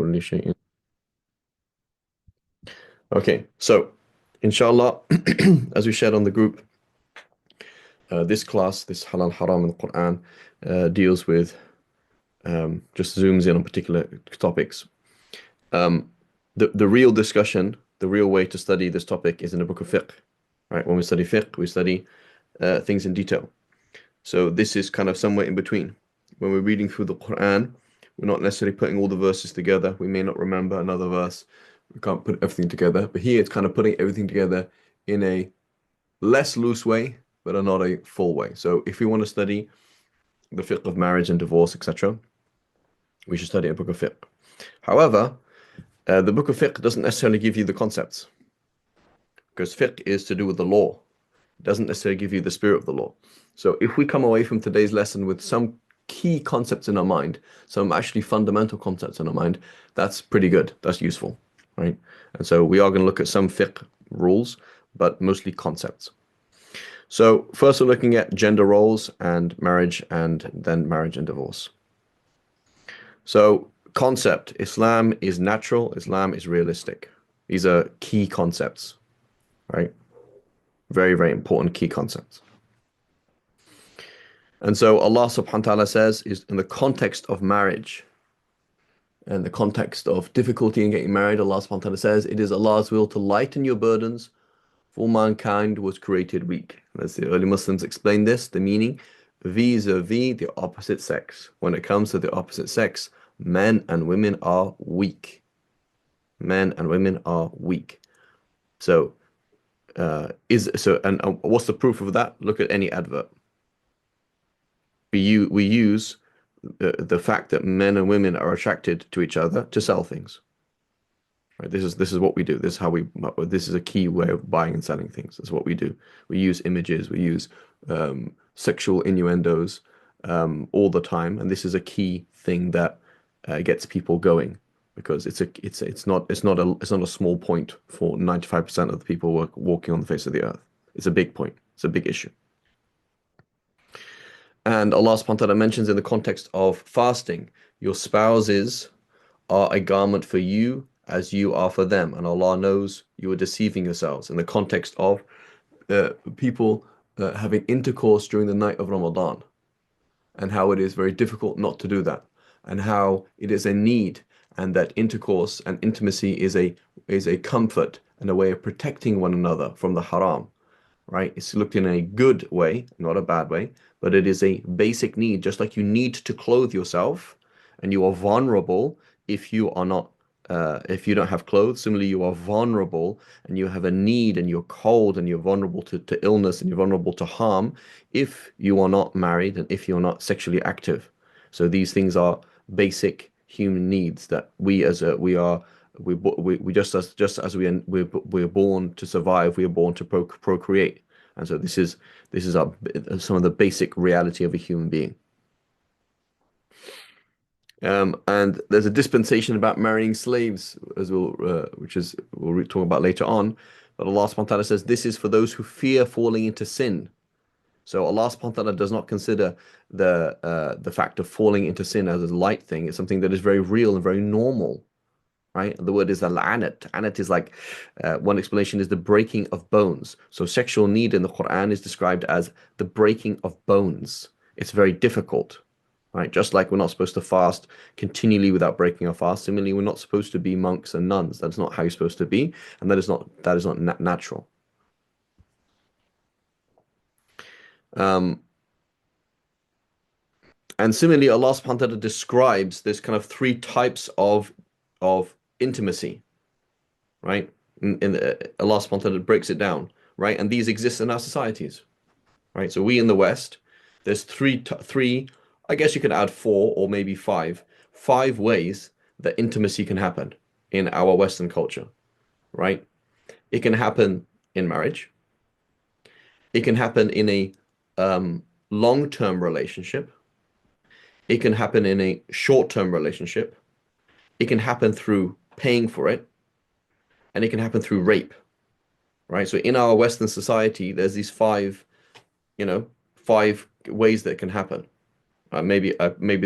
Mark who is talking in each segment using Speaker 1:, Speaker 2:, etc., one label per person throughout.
Speaker 1: كل شيء. Okay, so inshallah, as we shared on the group, this class, this Halal Haram in the Quran, deals with just zooms in on particular topics. The real discussion, the real way to study this topic is in the book of fiqh, right? When we study fiqh, we study things in detail. So this is kind of somewhere in between. When we're reading through the Quran, we're not necessarily putting all the verses together. We may not remember another verse. We can't put everything together. But here it's kind of putting everything together in a less loose way, but not a full way. So if we want to study the fiqh of marriage and divorce, etc., we should study a book of fiqh. However, the book of fiqh doesn't necessarily give you the concepts, because fiqh is to do with the law. It doesn't necessarily give you the spirit of the law. So if we come away from today's lesson with some key concepts in our mind, some actually fundamental concepts in our mind, that's pretty good. That's useful, right? And so we are going to look at some fiqh rules, but mostly concepts. So first we're looking at gender roles and then marriage and divorce. So concept, Islam is natural, Islam is realistic. These are key concepts, right? Very, very important key concepts. And so Allah subhanahu wa ta'ala says, is in the context of marriage and the context of difficulty in getting married, Allah subhanahu wa ta'ala says, it is Allah's will to lighten your burdens, for mankind was created weak. As the early Muslims explained this, the meaning, vis-a-vis the opposite sex. When it comes to the opposite sex, men and women are weak. Men and women are weak. So, what's the proof of that? Look at any advert. We use the fact that men and women are attracted to each other to sell things. Right? This is what we do. This is how we. This is a key way of buying and selling things. This is what we do. We use images. We use sexual innuendos all the time, and this is a key thing that gets people going, because it's not a small point for 95% of the people walking on the face of the earth. It's a big point. It's a big issue. And Allah subhanahu wa ta'ala mentions in the context of fasting, your spouses are a garment for you as you are for them. And Allah knows you are deceiving yourselves, in the context of people having intercourse during the night of Ramadan, and how it is very difficult not to do that, and how it is a need, and that intercourse and intimacy is a comfort and a way of protecting one another from the haram. Right? It's looked in a good way, not a bad way, but it is a basic need, just like you need to clothe yourself, and you are vulnerable if you are not, if you don't have clothes. Similarly, you are vulnerable and you have a need, and you're cold, and you're vulnerable to illness, and you're vulnerable to harm if you are not married and if you're not sexually active. So these things are basic human needs that we just as we're born to survive, we are born to procreate, and so this is some of the basic reality of a human being. And there's a dispensation about marrying slaves, as we'll talk about later on. But Allah subhanahu wa ta'ala says this is for those who fear falling into sin. So Allah subhanahu wa ta'ala does not consider the fact of falling into sin as a light thing. It's something that is very real and very normal. Right? The word is al-anat. Anat is like, one explanation is the breaking of bones. So sexual need in the Quran is described as the breaking of bones. It's very difficult, right? Just like we're not supposed to fast continually without breaking our fast. Similarly, we're not supposed to be monks and nuns. That's not how you're supposed to be, and that is not natural. And similarly, Allah subhanahu wa ta'ala describes this kind of three types of intimacy, right? Allah subhanahu wa ta'ala breaks it down, right? And these exist in our societies, right? So we in the West, there's three, I guess you could add four or maybe five ways that intimacy can happen in our Western culture, right? It can happen in marriage. It can happen in a long-term relationship. It can happen in a short-term relationship. It can happen through paying for it, and it can happen through rape, right? So in our Western society, there's these five ways that can happen. Maybe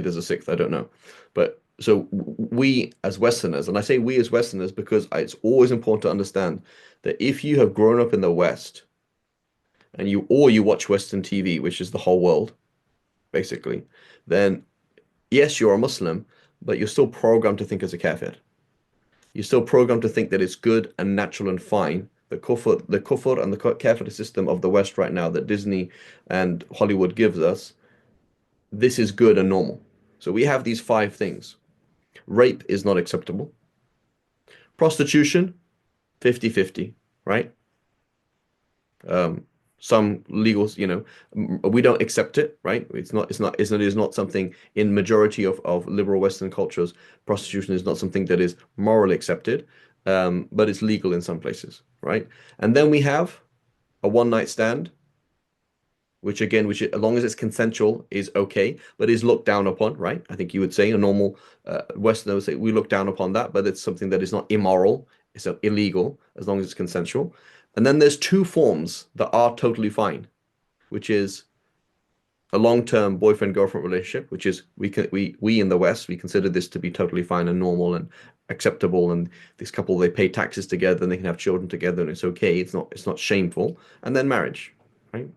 Speaker 1: there's a sixth, I don't know. But So we as Westerners, and I say we as Westerners because it's always important to understand that if you have grown up in the West and you watch Western TV, which is the whole world, basically, then yes, you're a Muslim, but you're still programmed to think as a kafir. You're still programmed to think that it's good and natural and fine. The kufr and the kafir system of the West right now that Disney and Hollywood gives us, this is good and normal. So we have these five things. Rape is not acceptable. Prostitution, 50-50, right? Um, some legals, we don't accept it, right? It is not something in majority of liberal Western cultures. Prostitution is not something that is morally accepted, but it's legal in some places, right? And then we have a one night stand, which again, which as long as it's consensual is okay, but is looked down upon, right? I think you would say a normal Westerner would say we look down upon that, but it's something that is not immoral, it's illegal as long as it's consensual. And then there's two forms that are totally fine, which is a long-term boyfriend-girlfriend relationship, which is we in the West we consider this to be totally fine and normal and acceptable, and this couple they pay taxes together and they can have children together and it's okay. It's not shameful. And then marriage, right?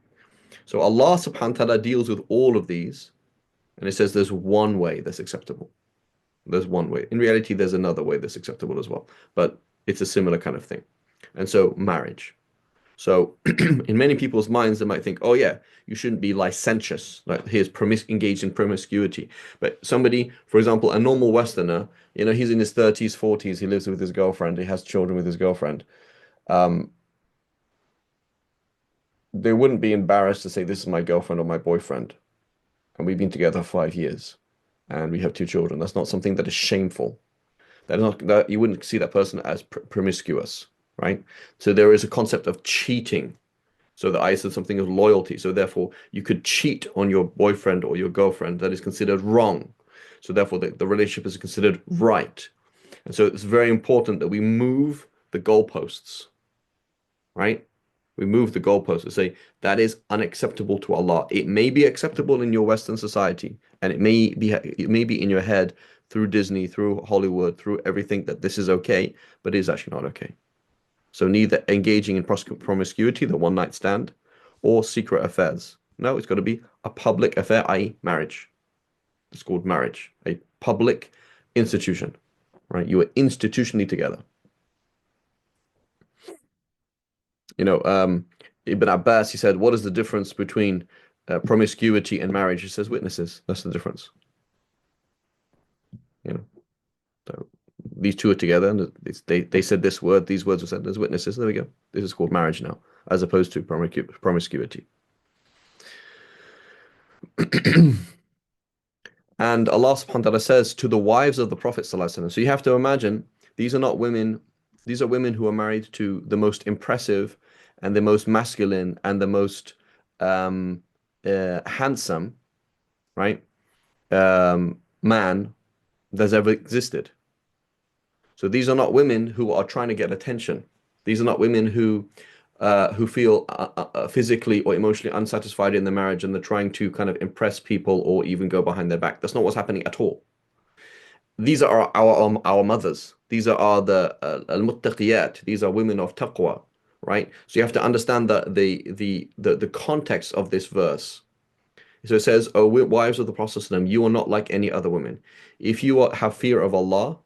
Speaker 1: So Allah subhanahu wa ta'ala deals with all of these and it says there's one way that's acceptable. There's one way. In reality, there's another way that's acceptable as well, but it's a similar kind of thing. And so marriage. So in many people's minds, they might think, oh yeah, you shouldn't be licentious, like he's engaged in promiscuity. But somebody, for example, a normal Westerner, he's in his 30s, 40s, he lives with his girlfriend, he has children with his girlfriend. Um, they wouldn't be embarrassed to say, this is my girlfriend or my boyfriend, and we've been together 5 years, and we have two children. That's not something that is shameful. That is not that you wouldn't see that person as promiscuous, right? So there is a concept of cheating. So the I said something of loyalty. So therefore, you could cheat on your boyfriend or your girlfriend. That is considered wrong. So therefore, the relationship is considered right. And so it's very important that we move the goalposts, right? We move the goalposts to say that is unacceptable to Allah. It may be acceptable in your Western society, and it may be in your head through Disney, through Hollywood, through everything that this is okay, but it is actually not okay. So neither engaging in promiscuity, the one night stand, or secret affairs. No, it's got to be a public affair, i.e., marriage. It's called marriage, a public institution, right? You are institutionally together. Ibn Abbas, he said, what is the difference between promiscuity and marriage? He says witnesses. That's the difference. You know, so these two are together, and they said this word. These words were said as witnesses. There we go. This is called marriage now, as opposed to promiscuity. And Allah subhanahu wa ta'ala says to the wives of the Prophet sallallahu alaihi wasallam. So you have to imagine these are not women, these are women who are married to the most impressive and the most masculine and the most handsome, right? Man that's ever existed. So these are not women who are trying to get attention. These are not women who feel physically or emotionally unsatisfied in the marriage and they're trying to kind of impress people or even go behind their back. That's not what's happening at all. These are our mothers. These are the al-muttaqiyat. These are women of taqwa, right? So you have to understand the context of this verse. So it says, "O wives of the Prophet ﷺ, you are not like any other women. If you have fear of Allah,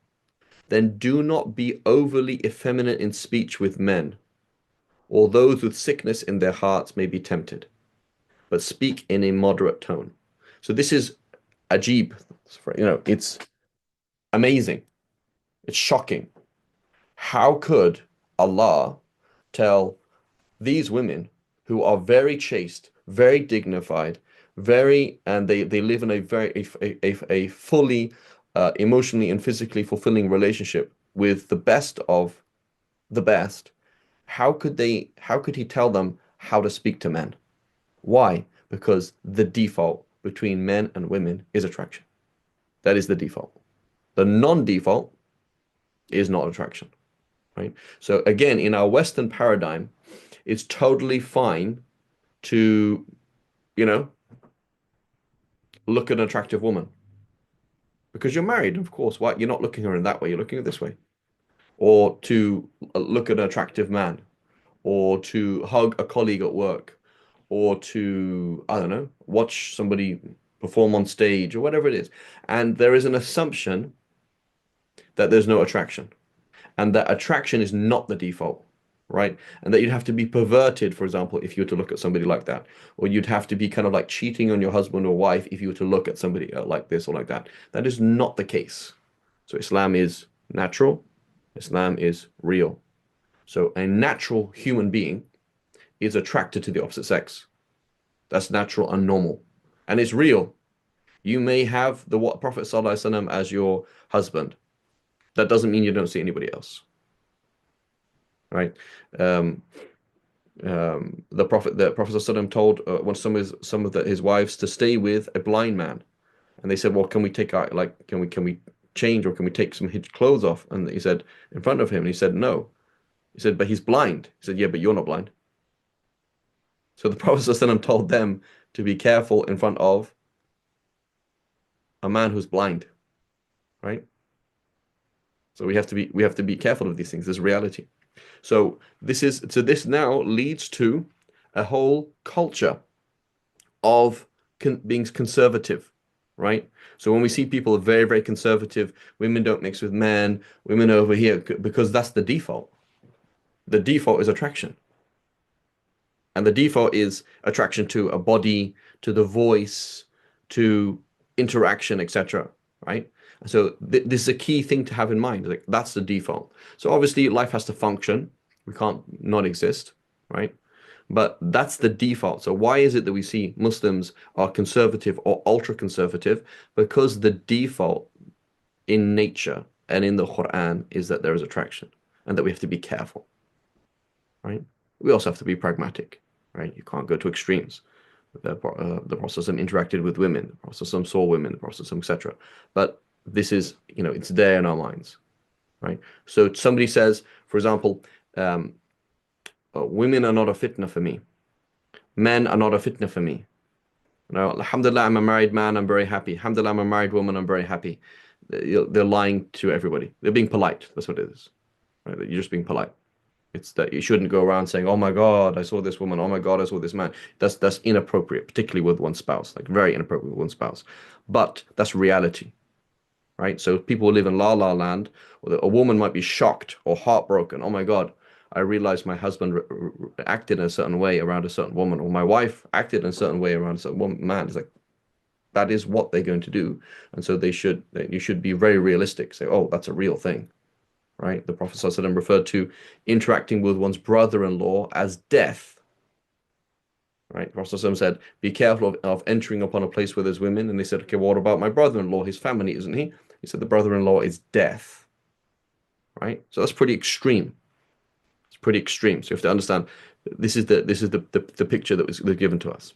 Speaker 1: then do not be overly effeminate in speech with men, or those with sickness in their hearts may be tempted, but speak in a moderate tone." So this is ajib. It's amazing. It's shocking. How could Allah tell these women who are very chaste, very dignified, and they live in a very a fully emotionally and physically fulfilling relationship with the best of the best? How could he tell them how to speak to men? Why? Because the default between men and women is attraction. That is the default. The non-default is not attraction, right? So again, in our Western paradigm, it's totally fine to, you know, look at an attractive woman. Because you're married, of course. Why? You're not looking at her in that way, you're looking at it this way. Or to look at an attractive man, or to hug a colleague at work, or to, I don't know, watch somebody perform on stage or whatever it is. And there is an assumption that there's no attraction, and that attraction is not the default, right? And that you'd have to be perverted, for example, if you were to look at somebody like that, or you'd have to be kind of like cheating on your husband or wife if you were to look at somebody like this or like that. That is not the case. So Islam is natural, Islam is real. So a natural human being is attracted to the opposite sex. That's natural and normal. And it's real. You may have the Prophet ﷺ as your husband. That doesn't mean you don't see anybody else, right? Um, the Prophet ﷺ told one some of his wives to stay with a blind man, and they said, "Well, can we take out like can we change or can we take some his clothes off?" And he said in front of him, and he said, "No." He said, "But he's blind." He said, "Yeah, but you're not blind." So the Prophet ﷺ told them to be careful in front of a man who's blind, right? So we have to be careful of these things. There's reality. So this now leads to a whole culture of being conservative, right? So when we see people are very, very conservative, women don't mix with men, women over here, because that's the default. The default is attraction. And the default is attraction to a body, to the voice, to interaction, etc. Right? So this is a key thing to have in mind. Like that's the default. So obviously life has to function. We can't not exist, right? But that's the default. So why is it that we see Muslims are conservative or ultra conservative? Because the default in nature and in the Quran is that there is attraction and that we have to be careful, right? We also have to be pragmatic, right? You can't go to extremes. The Prophet interacted with women, the Prophet saw women, the Prophet etc. But this is, it's there in our minds, right? So somebody says, for example, women are not a fitna for me. Men are not a fitna for me. Alhamdulillah, I'm a married man, I'm very happy. Alhamdulillah, I'm a married woman, I'm very happy. They're lying to everybody. They're being polite. That's what it is, right? You're just being polite. It's that you shouldn't go around saying, "Oh my God, I saw this woman. Oh my God, I saw this man." That's inappropriate, particularly with one spouse, like very inappropriate with one spouse. But that's reality, right? So people who live in la la land, or a woman might be shocked or heartbroken. Oh my God, I realized my husband acted in a certain way around a certain woman, or my wife acted in a certain way around a certain woman. Man, it's like that is what they're going to do, and so you should be very realistic. Say, "Oh, that's a real thing." Right? The Prophet ﷺ referred to interacting with one's brother-in-law as death. Right? The Prophet ﷺ said, "Be careful of entering upon a place where there's women." And they said, "Okay, well, what about my brother-in-law? His family, isn't he?" He said, "The brother-in-law is death." Right? So that's pretty extreme. It's pretty extreme. So you have to understand this is the picture that was given to us.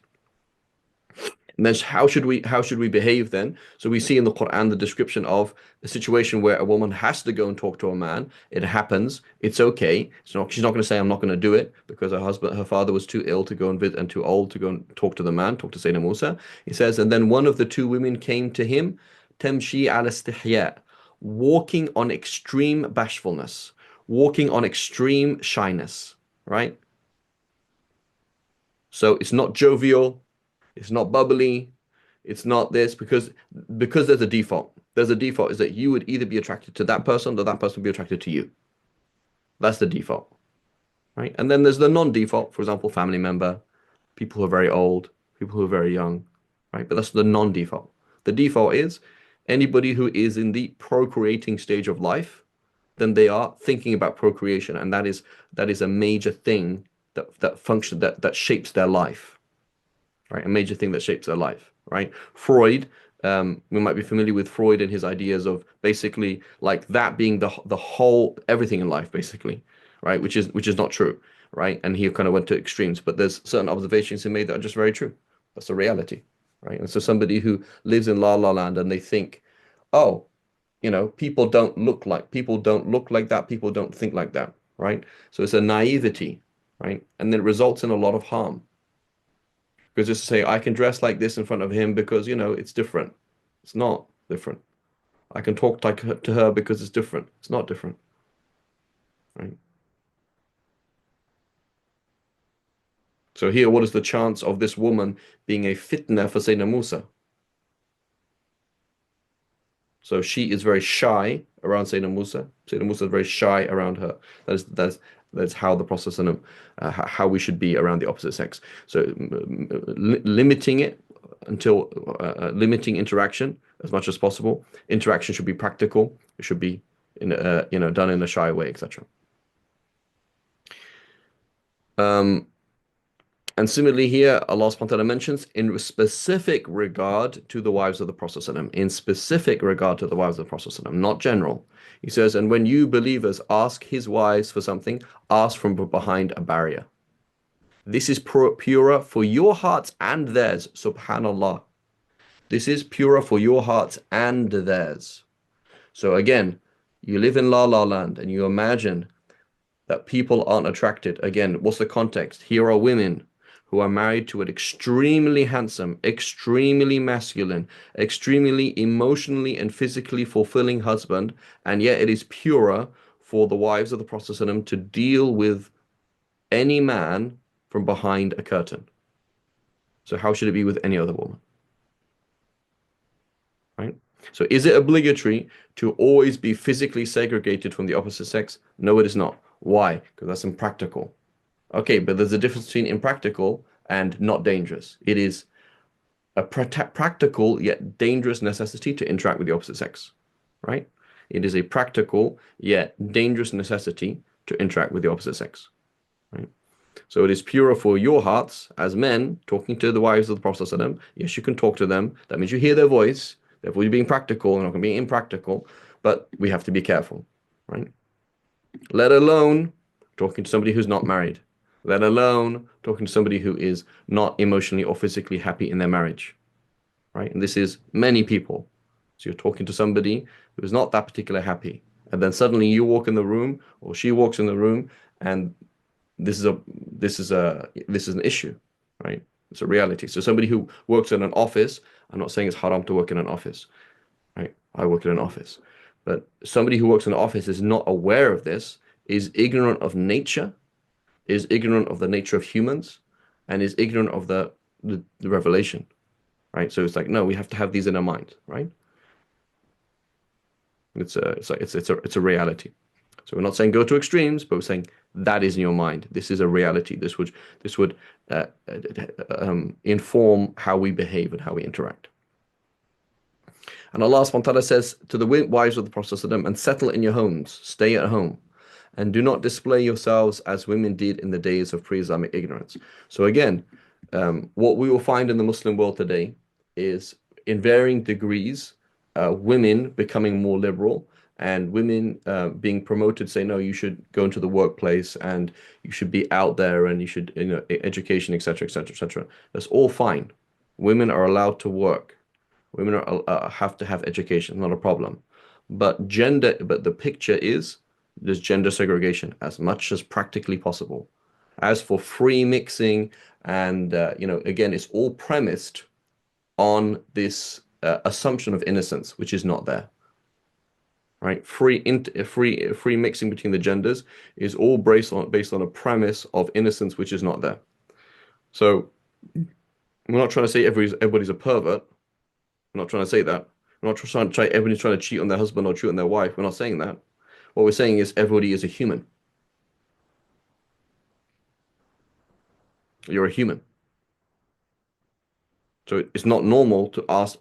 Speaker 1: And then how should we behave then? So we see in the Quran the description of a situation where a woman has to go and talk to a man. It happens. It's okay. She's not going to say, "I'm not going to do it," because her father was too ill to go and visit and too old to go and talk to the man, talk to Sayyidina Musa. He says, and then one of the two women came to him, temshi al istihya, walking on extreme bashfulness, walking on extreme shyness, right? So it's not jovial. It's not bubbly. It's not this because there's a default. There's a default is that you would either be attracted to that person or that person would be attracted to you. That's the default, right? And then there's the non-default, for example, family member, people who are very old, people who are very young, right? But that's the non-default. The default is anybody who is in the procreating stage of life, then they are thinking about procreation, and that is a major thing that shapes their life, right? A major thing that shapes their life, right? Freud, we might be familiar with Freud and his ideas of basically like that being the whole everything in life, basically, right? Which is not true, right? And he kind of went to extremes, but there's certain observations he made that are just very true. That's the reality, right? And so somebody who lives in La La Land and they think, oh, people don't look like that, people don't think like that, right? So it's a naivety, right? And then it results in a lot of harm. Because just to say, I can dress like this in front of him because, it's different. It's not different, I can talk to her because it's different. It's not different, right? So here, what is the chance of this woman being a fitna for Sayyidina Musa? So she is very shy around Sayyidina Musa. Sayyidina Musa is very shy around her. That's how the process and how we should be around the opposite sex. So limiting it until limiting interaction as much as possible. Interaction should be practical. It should be done in a shy way, etc. Um, And similarly here, Allah subhanahu wa ta'ala mentions in specific regard to the wives of the Prophet ﷺ, in specific regard to the wives of the Prophet ﷺ, not general. He says, and when you believers ask his wives for something, ask from behind a barrier. This is purer for your hearts and theirs, subhanallah. This is purer for your hearts and theirs. So again, you live in La La Land and you imagine that people aren't attracted. Again, what's the context? Here are women who are married to an extremely handsome, extremely masculine, extremely emotionally and physically fulfilling husband, and yet it is purer for the wives of the Prophet ﷺ to deal with any man from behind a curtain. So how should it be with any other woman? Right? So is it obligatory to always be physically segregated from the opposite sex? No, it is not. Why? Because that's impractical. Okay, but there's a difference between impractical and not dangerous. It is a practical yet dangerous necessity to interact with the opposite sex, right? It is a practical yet dangerous necessity to interact with the opposite sex, right? So it is purer for your hearts as men talking to the wives of the Prophet ﷺ. Yes, you can talk to them. That means you hear their voice. Therefore, you're being practical and not going to be impractical. But we have to be careful, right? Let alone talking to somebody who's not married. Let alone talking to somebody who is not emotionally or physically happy in their marriage, right? And this is many people. So you're talking to somebody who is not that particular happy. And then suddenly you walk in the room or she walks in the room and this is an issue, right? It's a reality. So somebody who works in an office, I'm not saying it's haram to work in an office, right? I work in an office. But somebody who works in an office is not aware of this, is ignorant of nature, is ignorant of the nature of humans, and is ignorant of the revelation, right? So it's like, no, we have to have these in our mind, right? It's a reality. So we're not saying go to extremes, but we're saying that is in your mind. This is a reality. This would inform how we behave and how we interact. And Allah subhanahu wa ta'ala says to the wives of the Prophet ﷺ, and settle in your homes, stay at home, and do not display yourselves as women did in the days of pre-Islamic ignorance. So again, what we will find in the Muslim world today is in varying degrees, women becoming more liberal and women being promoted, say, no, you should go into the workplace and you should be out there and you should, education, etc., etc., etc. That's all fine. Women are allowed to work. Women have to have education, not a problem. But the picture is there's gender segregation as much as practically possible. As for free mixing, and again, it's all premised on this assumption of innocence, which is not there. Right? Free mixing between the genders is all based on a premise of innocence, which is not there. So we're not trying to say everybody's a pervert. I'm not trying to say that. We're not trying to say everybody's trying to cheat on their husband or cheat on their wife. We're not saying that. What we're saying is everybody is a human. You're a human. So it's not normal to ask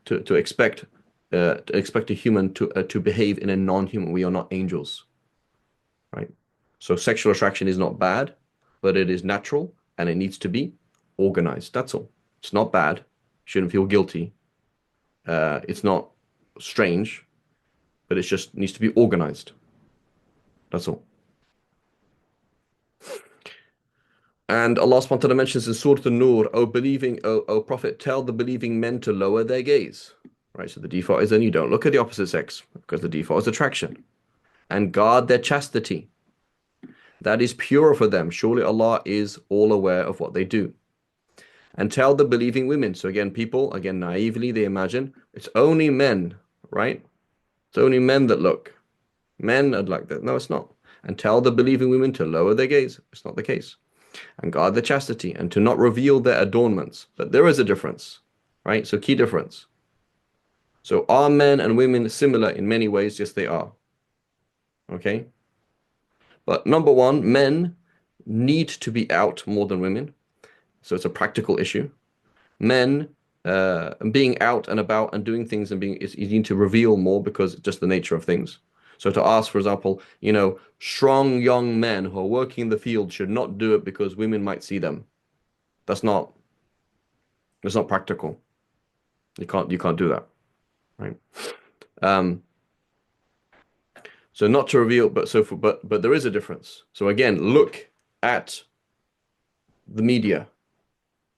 Speaker 1: to expect a human to behave in a non-human. We are not angels, right? So sexual attraction is not bad, but it is natural and it needs to be organized. That's all. It's not bad. You shouldn't feel guilty. It's not strange, but it just needs to be organized. That's all. And Allah subhanahu wa ta'ala mentions in Surah An-Nur, O Prophet, tell the believing men to lower their gaze. Right, so the default is then you don't look at the opposite sex, because the default is attraction. And guard their chastity. That is pure for them. Surely Allah is all aware of what they do. And tell the believing women. So again, people, naively, they imagine it's only men, right? It's only men that look. Men are like that. No, it's not. And tell the believing women to lower their gaze. It's not the case. And guard their chastity and to not reveal their adornments. But there is a difference, right? So key difference. So are men and women similar in many ways? Yes, they are. Okay. But number one, men need to be out more than women. So it's a practical issue. Men being out and about and doing things and being is you need to reveal more because it's just the nature of things. So to ask, for example, strong young men who are working in the field should not do it because women might see them. That's not that's not practical. You can't do that, right? Um, so not to reveal, but there is a difference. So again, look at the media,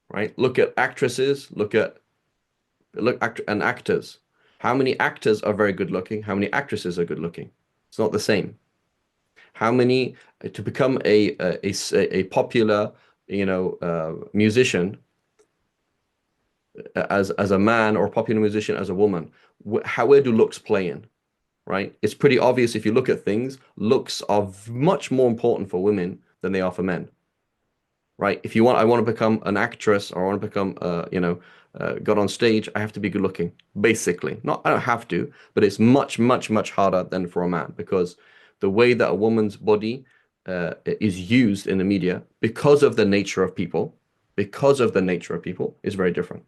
Speaker 1: right? Look at actresses, and actors. How many actors are very good looking? How many actresses are good looking? It's not the same. How many to become a popular, musician as a man or a popular musician as a woman? Where do looks play in? Right? It's pretty obvious if you look at things. Looks are much more important for women than they are for men. Right? If I want to become an actress or I want to become, got on stage, I have to be good looking, basically. Not, I don't have to, but it's much, much, much harder than for a man because the way that a woman's body is used in the media because of the nature of people, is very different,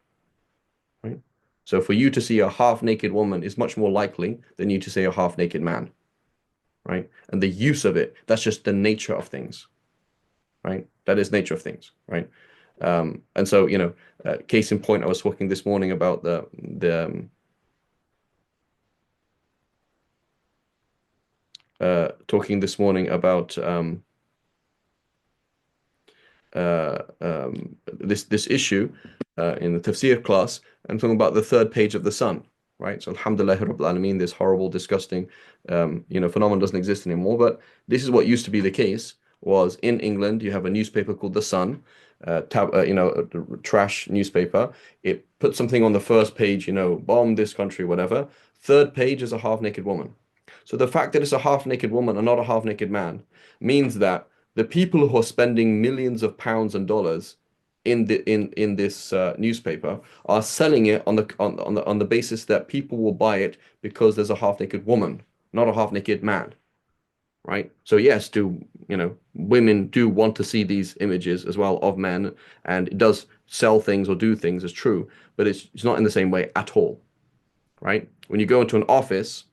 Speaker 1: right? So for you to see a half-naked woman is much more likely than you to see a half-naked man, right? And the use of it, that's just the nature of things, right? That is nature of things, right? And so, case in point, I was talking this morning about talking this morning about this issue in the tafsir class. I'm talking about the third page of the sun, right? So, Alhamdulillah Rabbil Alameen, this horrible, disgusting, phenomenon doesn't exist anymore. But this is what used to be the case. Was in England, you have a newspaper called The Sun, a trash newspaper. It puts something on the first page, bomb this country, whatever. Third page is a half-naked woman. So the fact that it's a half-naked woman and not a half-naked man means that the people who are spending millions of pounds and dollars in this newspaper are selling it on the basis that people will buy it because there's a half-naked woman, not a half-naked man, right? So yes, women do want to see these images as well of men, and it does sell things or do things, is true, but it's not in the same way at all, right? When you go into an office,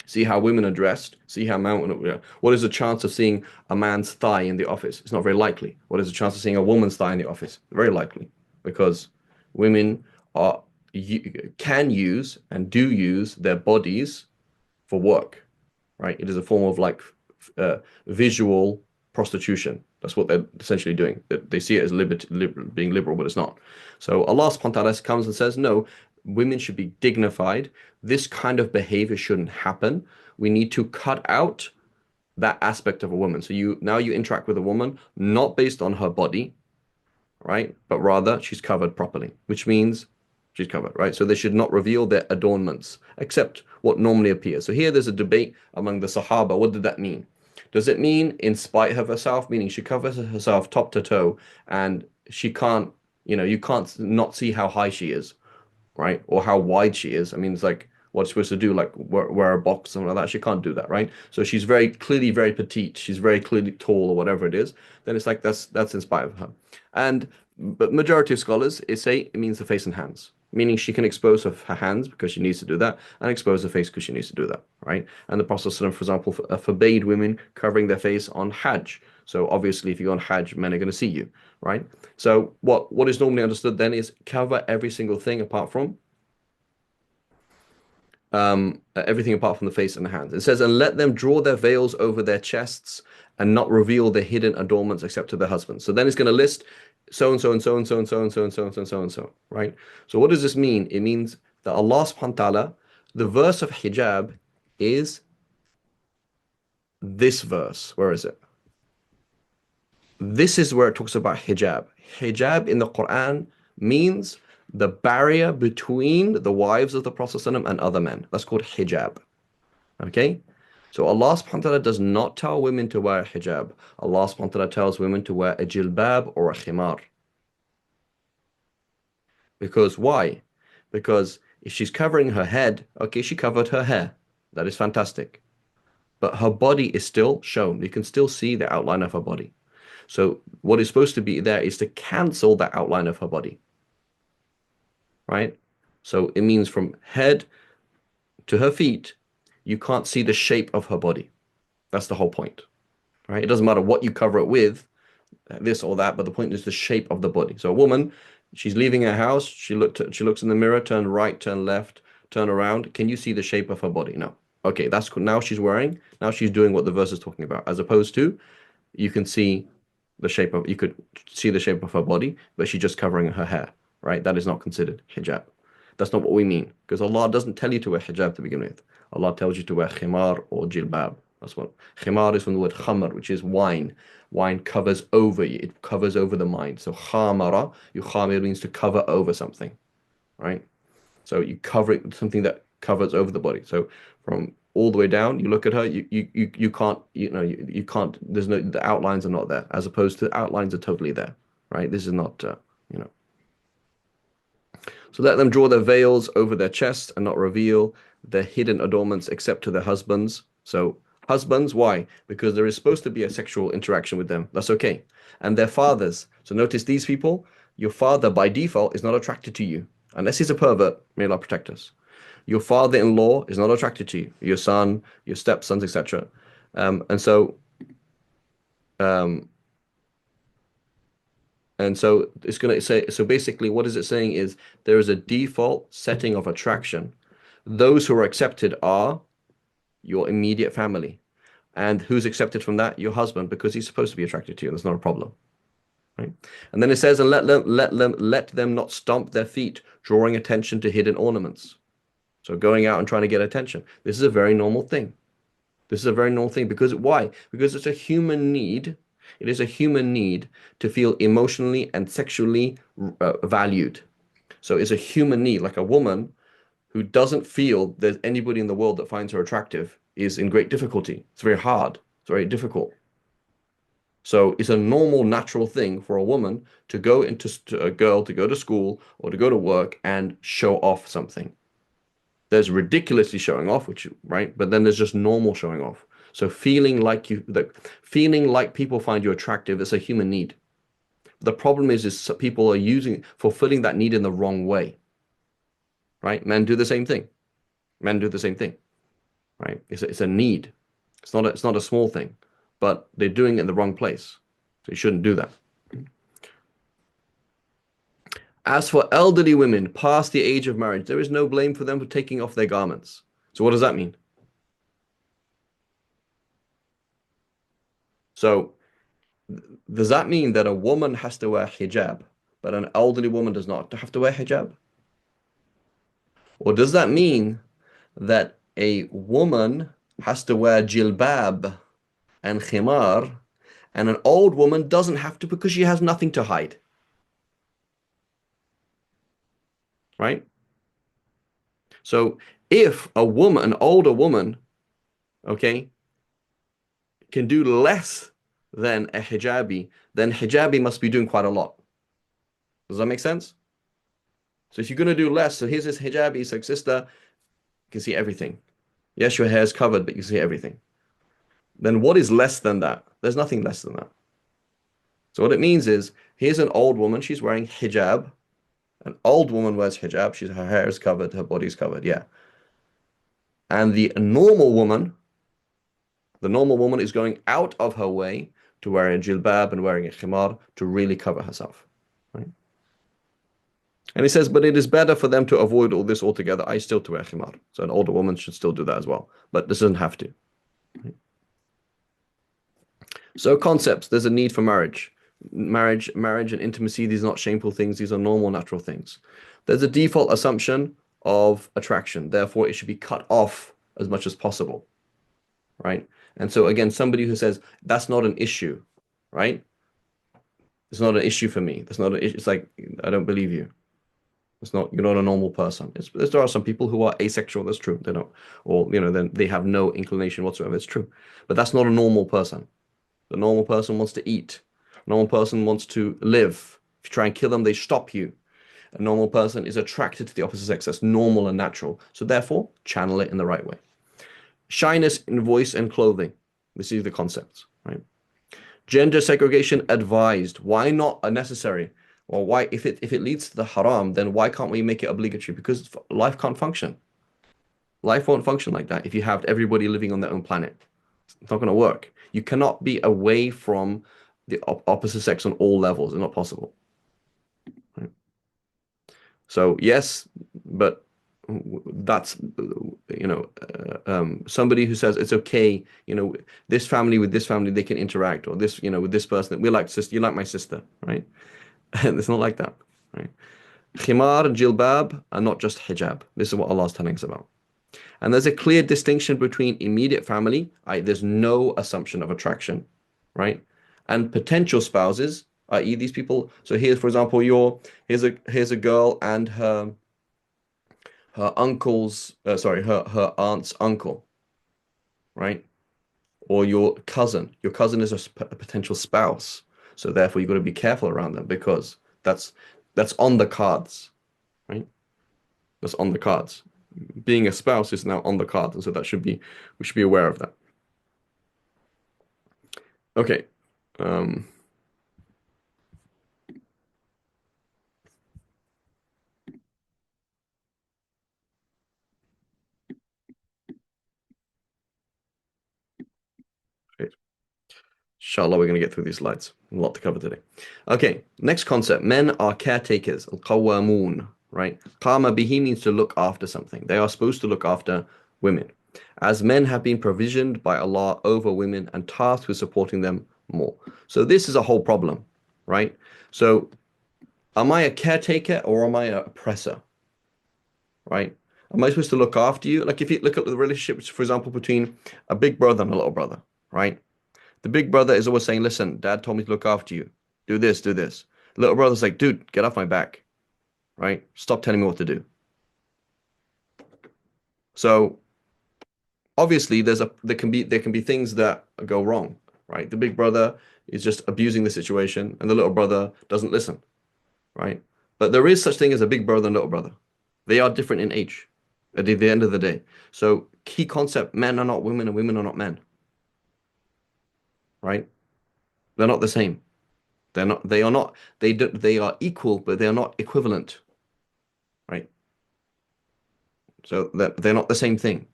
Speaker 1: see how women are dressed, see how men. What is the chance of seeing a man's thigh in the office? It's not very likely. What is the chance of seeing a woman's thigh in the office? Very likely, because women are can use and do use their bodies for work, right? It is a form of like visual prostitution. That's what they're essentially doing. They see it as being liberal, but it's not. So Allah subhanahu wa ta'ala comes and says, no, women should be dignified. This kind of behavior shouldn't happen. We need to cut out that aspect of a woman. So you interact with a woman not based on her body, right? But rather she's covered properly, which means she's covered, right? So they should not reveal their adornments except what normally appears. So here there's a debate among the Sahaba. What did that mean? Does it mean in spite of herself, meaning she covers herself top to toe and she can't, you can't not see how high she is, right? Or how wide she is. I mean, it's like what's supposed to do, like wear a box, something like that. She can't do that, right? So she's very clearly very petite. She's very clearly tall or whatever it is. Then it's like that's in spite of her. But majority of scholars say it means the face and hands, meaning she can expose her hands because she needs to do that, and expose her face because she needs to do that, right? And the Prophet ﷺ, for example, forbade women covering their face on Hajj. So obviously, if you go on Hajj, men are going to see you, right? So what is normally understood then is cover everything apart from the face and the hands. It says, and let them draw their veils over their chests and not reveal their hidden adornments except to their husbands. So then it's going to list so and so and so and so and so and so and so and so and so and so, right? So what does this mean? It means that Allah subhanahu wa ta'ala, the verse of hijab is this verse. Where is it? This is where it talks about hijab. Hijab in the Quran means the barrier between the wives of the Prophet ﷺ and other men. That's called hijab. Okay? So Allah subhanahu wa ta'ala does not tell women to wear a hijab. Allah subhanahu wa ta'ala tells women to wear a jilbab or a khimar. Because why? Because if she's covering her head, okay, she covered her hair. That is fantastic. But her body is still shown. You can still see the outline of her body. So what is supposed to be there is to cancel that outline of her body, right? So it means from head to her feet, you can't see the shape of her body. That's the whole point, right? It doesn't matter what you cover it with, this or that, but the point is the shape of the body. So a woman, she's leaving her house, she looks in the mirror, turn right, turn left, turn around. Can you see the shape of her body? No. Okay, that's cool. Now she's doing what the verse is talking about, as opposed to you can see you could see the shape of her body, but she's just covering her hair, right? That is not considered hijab. That's not what we mean, because Allah doesn't tell you to wear hijab to begin with. Allah tells you to wear khimar or jilbab. That's what khimar is from the word khamar, which is wine. Wine covers over you, it covers over the mind. So khamara, yukhamir means to cover over something, right? So you cover it with something that covers over the body. So from all the way down, you look at her, you can't, you can't, there's no, the outlines are not there, as opposed to outlines are totally there, right? This is not, you know. So let them draw their veils over their chest and not reveal their hidden adornments except to their husbands. So husbands, why? Because there is supposed to be a sexual interaction with them. That's okay. And their fathers. So notice these people, your father by default is not attracted to you. Unless he's a pervert, may Allah protect us. Your father-in-law is not attracted to you. Your son, your stepsons, etc. And so um, And so it's going to say, so basically what is it saying is there is a default setting of attraction. Those who are accepted are your immediate family. And who's accepted from that? Your husband, because he's supposed to be attracted to you. That's not a problem. Right? And then it says, and let them not stomp their feet, drawing attention to hidden ornaments. So going out and trying to get attention. This is a very normal thing. This is a very normal thing because why? Because it's a human need. It is a human need to feel emotionally and sexually valued. So it's a human need. Like a woman who doesn't feel there's anybody in the world that finds her attractive is in great difficulty. It's very hard. It's very difficult. So it's a normal, natural thing for a woman to go into a girl to go to school or to go to work and show off something. There's ridiculously showing off, which right, but then there's just normal showing off. So feeling like people find you attractive is a human need. The problem is people are fulfilling that need in the wrong way. Right? Men do the same thing. Men do the same thing. Right? It's a need. It's not a small thing, but they're doing it in the wrong place. So you shouldn't do that. As for elderly women past the age of marriage, there is no blame for them for taking off their garments. So what does that mean? So does that mean that a woman has to wear hijab, but an elderly woman does not have to wear hijab? Or does that mean that a woman has to wear jilbab and khimar, and an old woman doesn't have to because she has nothing to hide? Right? So if an older woman, okay, can do less than a hijabi, then hijabi must be doing quite a lot. Does that make sense? So if you're going to do less, so here's this hijabi, it's like, sister, you can see everything. Yes, your hair is covered, but you see everything. Then what is less than that? There's nothing less than that. So what it means is, here's an old woman, she's wearing hijab. An old woman wears hijab, her hair is covered, her body's covered, yeah. And the normal woman is going out of her way to wear a jilbab and wearing a khimar to really cover herself. Right? And he says, but it is better for them to avoid all this altogether. I still to wear khimar. So an older woman should still do that as well. But this doesn't have to. Right? So concepts, there's a need for marriage. Marriage and intimacy, these are not shameful things. These are normal, natural things. There's a default assumption of attraction. Therefore, it should be cut off as much as possible. Right? And so again, somebody who says, that's not an issue, right? It's not an issue for me. That's not an issue. It's like, I don't believe you. It's not, you're not a normal person. There are some people who are asexual. That's true. They don't, or then they have no inclination whatsoever. It's true, but that's not a normal person. The normal person wants to eat. A normal person wants to live. If you try and kill them, they stop you. A normal person is attracted to the opposite sex. That's normal and natural. So therefore, channel it in the right way. Shyness in voice and clothing. This is the concepts, right? Gender segregation advised. Why not unnecessary? Well, why if it leads to the haram, then why can't we make it obligatory? Because life can't function. Life won't function like that if you have everybody living on their own planet. It's not going to work. You cannot be away from the opposite sex on all levels. It's not possible. Right? So yes, but that's somebody who says it's okay, this family with this family they can interact, or this with this person we like sister, you like my sister, right? And it's not like that, right? Khimar and jilbab are not just hijab. This is what Allah's telling us about. And there's a clear distinction between immediate family, there's no assumption of attraction, right? And potential spouses, i.e., these people. So here, for example, here's a girl and her uncle's, sorry, her aunt's uncle, right? Or your cousin. Your cousin is a potential spouse, so therefore you've got to be careful around them because that's on the cards, right? That's on the cards. Being a spouse is now on the cards, and so we should be aware of that. Okay. Um, okay. Inshallah, we're going to get through these slides. A lot to cover today. Okay, next concept. Men are caretakers, al-qawwamun, right? Qama bihi means to look after something. They are supposed to look after women, as men have been provisioned by Allah over women and tasked with supporting them more. So this is a whole problem, right? So am I a caretaker or am I an oppressor, right? Am I supposed to look after you? Like if you look at the relationships, for example, between a big brother and a little brother, right? The big brother is always saying, listen, dad told me to look after you. Do this, do this. Little brother's like, dude, get off my back, right? Stop telling me what to do. So obviously there can be things that go wrong, right? The big brother is just abusing the situation and the little brother doesn't listen, right? But there is such thing as a big brother and little brother. They are different in age at the end of the day. So key concept, men are not women and women are not men, right? They're not the same. They are not, they are equal, but they are not equivalent, right? So that they're not the same thing.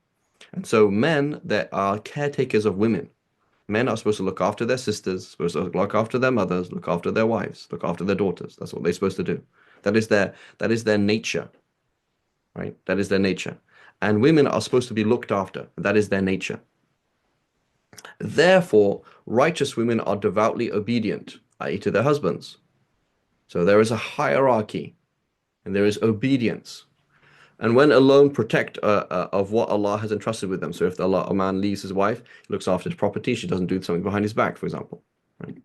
Speaker 1: And so men that are caretakers of women, men are supposed to look after their sisters, supposed to look after their mothers, look after their wives, look after their daughters. That's what they're supposed to do. That is their nature, right? That is their nature. And women are supposed to be looked after. That is their nature. Therefore, righteous women are devoutly obedient, i.e., to their husbands. So there is a hierarchy and there is obedience. And when alone protect of what Allah has entrusted with them. So if a man leaves his wife, he looks after his property, she doesn't do something behind his back, for example. Right?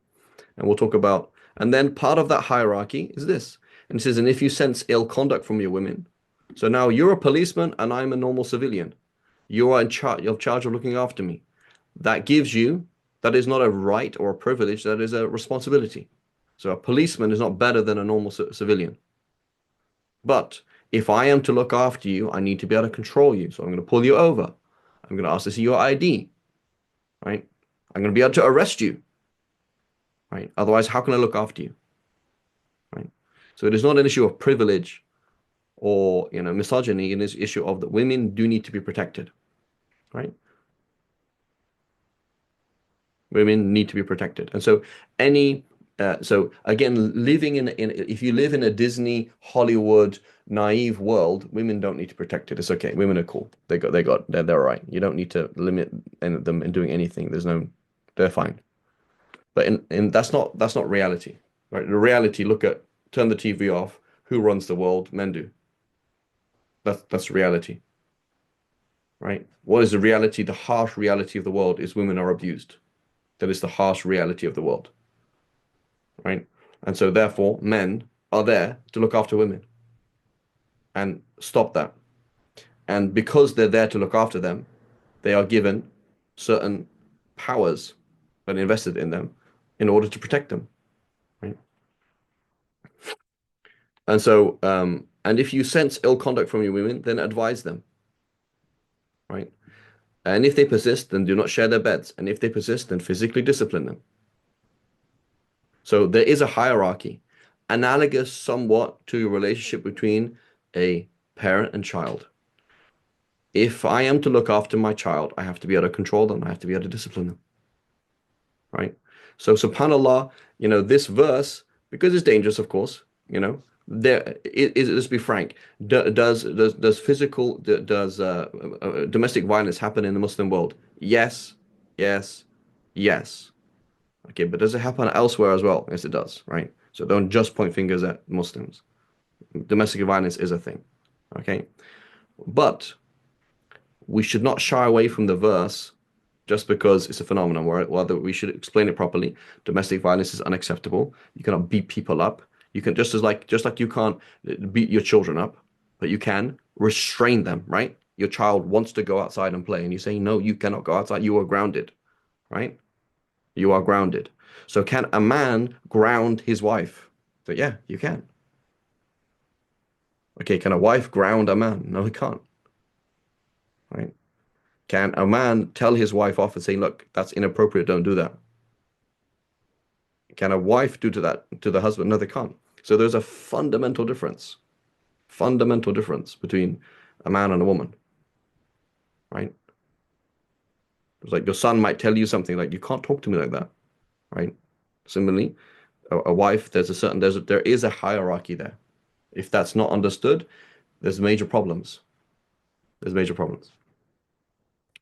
Speaker 1: And we'll talk about, and then part of that hierarchy is this. And it says, and if you sense ill conduct from your women, so now you're a policeman and I'm a normal civilian. You are in charge of looking after me. That is not a right or a privilege, that is a responsibility. So a policeman is not better than a normal civilian. But if I am to look after you, I need to be able to control you. So I'm going to pull you over. I'm going to ask to see your ID, right? I'm going to be able to arrest you, right? Otherwise, how can I look after you, right? So it is not an issue of privilege or misogyny. It is an issue of that women do need to be protected, right? Women need to be protected, and so so again, living in if you live in a Disney, Hollywood, naive world, women don't need to protect it. It's okay. Women are cool. They're all right. You don't need to limit them in doing anything. They're fine. But in that's not reality, right? The reality, turn the TV off. Who runs the world? Men do. That's reality, right? What is the reality? The harsh reality of the world is women are abused. That is the harsh reality of the world, right? And so therefore, men are there to look after women. and stop that. And because they're there to look after them, they are given certain powers and invested in them in order to protect them, right? And so, and if you sense ill conduct from your women, then advise them, right? And if they persist, then do not share their beds. And if they persist, then physically discipline them. So there is a hierarchy, analogous somewhat to your relationship between a parent and child. If I am to look after my child, I have to be able to control them. I have to be able to discipline them, right? So subhanallah, this verse, because it's dangerous, of course, let's be frank, does physical, does domestic violence happen in the Muslim world? Yes, yes, yes. Okay, but does it happen elsewhere as well? Yes, it does, right? So don't just point fingers at Muslims. Domestic violence is a thing, okay? But we should not shy away from the verse just because it's a phenomenon, whether we should explain it properly. Domestic violence is unacceptable. You cannot beat people up. You can just like you can't beat your children up, but you can restrain them, right? Your child wants to go outside and play, and you say, no, you cannot go outside. You are grounded, right? You are grounded. So can a man ground his wife? So yeah, you can. Okay, can a wife ground a man? No, he can't, right? Can a man tell his wife off and say, look, that's inappropriate, don't do that? Can a wife do to that to the husband? No, they can't. So there's a fundamental difference between a man and a woman, right? It's like your son might tell you something like, you can't talk to me like that, right? Similarly, a wife, there is a hierarchy there. If that's not understood, there's major problems. There's major problems.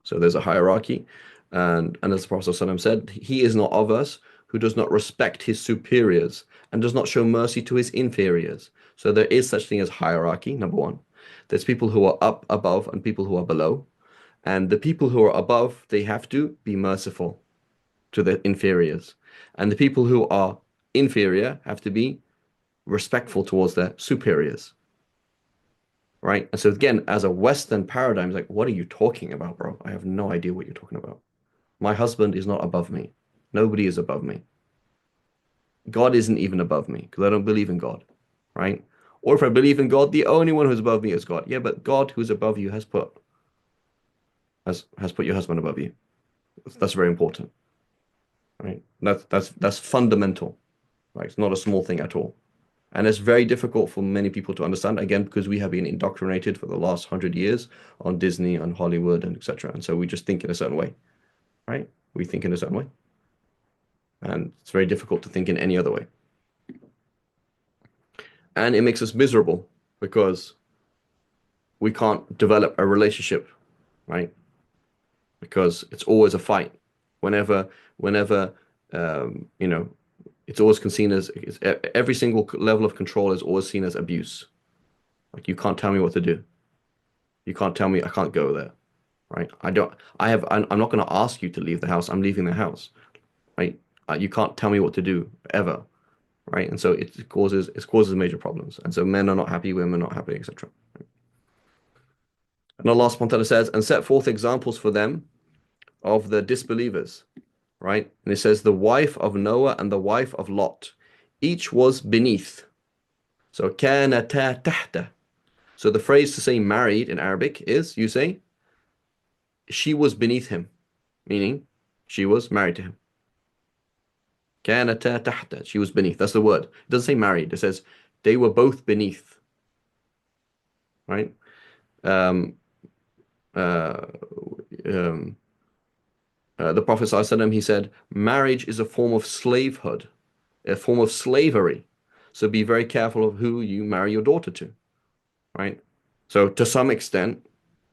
Speaker 1: So there's a hierarchy, and as the Prophet ﷺ said, he is not of us who does not respect his superiors and does not show mercy to his inferiors. So there is such thing as hierarchy, number one. There's people who are up above and people who are below. And the people who are above, they have to be merciful to the inferiors. And the people who are inferior have to be respectful towards their superiors. Right? And so again, as a Western paradigm, it's like, what are you talking about, bro? I have no idea what you're talking about. My husband is not above me. Nobody is above me. God isn't even above me because I don't believe in God, right? Or if I believe in God, the only one who's above me is God. Yeah, but God who's above you has put your husband above you. That's very important, right? That's fundamental, right? It's not a small thing at all. And it's very difficult for many people to understand, again, because we have been indoctrinated for the last 100 years on Disney and Hollywood and etc. And so we just think in a certain way, right? We think in a certain way. And it's very difficult to think in any other way. And it makes us miserable because we can't develop a relationship, right? Because it's always a fight. Whenever, um, you know, it's always seen as every single level of control is always seen as abuse. Like you can't tell me what to do. You can't tell me I can't go there, right? I'm not going to ask you to leave the house. I'm leaving the house, right? You can't tell me what to do ever, right? And so it causes major problems. And so men are not happy, women are not happy, etc. And Allah subhanahu wa ta'ala says, and set forth examples for them of the disbelievers, right? And it says, the wife of Noah and the wife of Lot, each was beneath. So كانتا تحت. So the phrase to say married in Arabic is, you say, she was beneath him, meaning she was married to him. كانتا تحت. She was beneath. That's the word. It doesn't say married. It says they were both beneath, right? Um, uh, um, the Prophet ﷺ, he said, marriage is a form of slavehood, a form of slavery. So be very careful of who you marry your daughter to, right? So to some extent,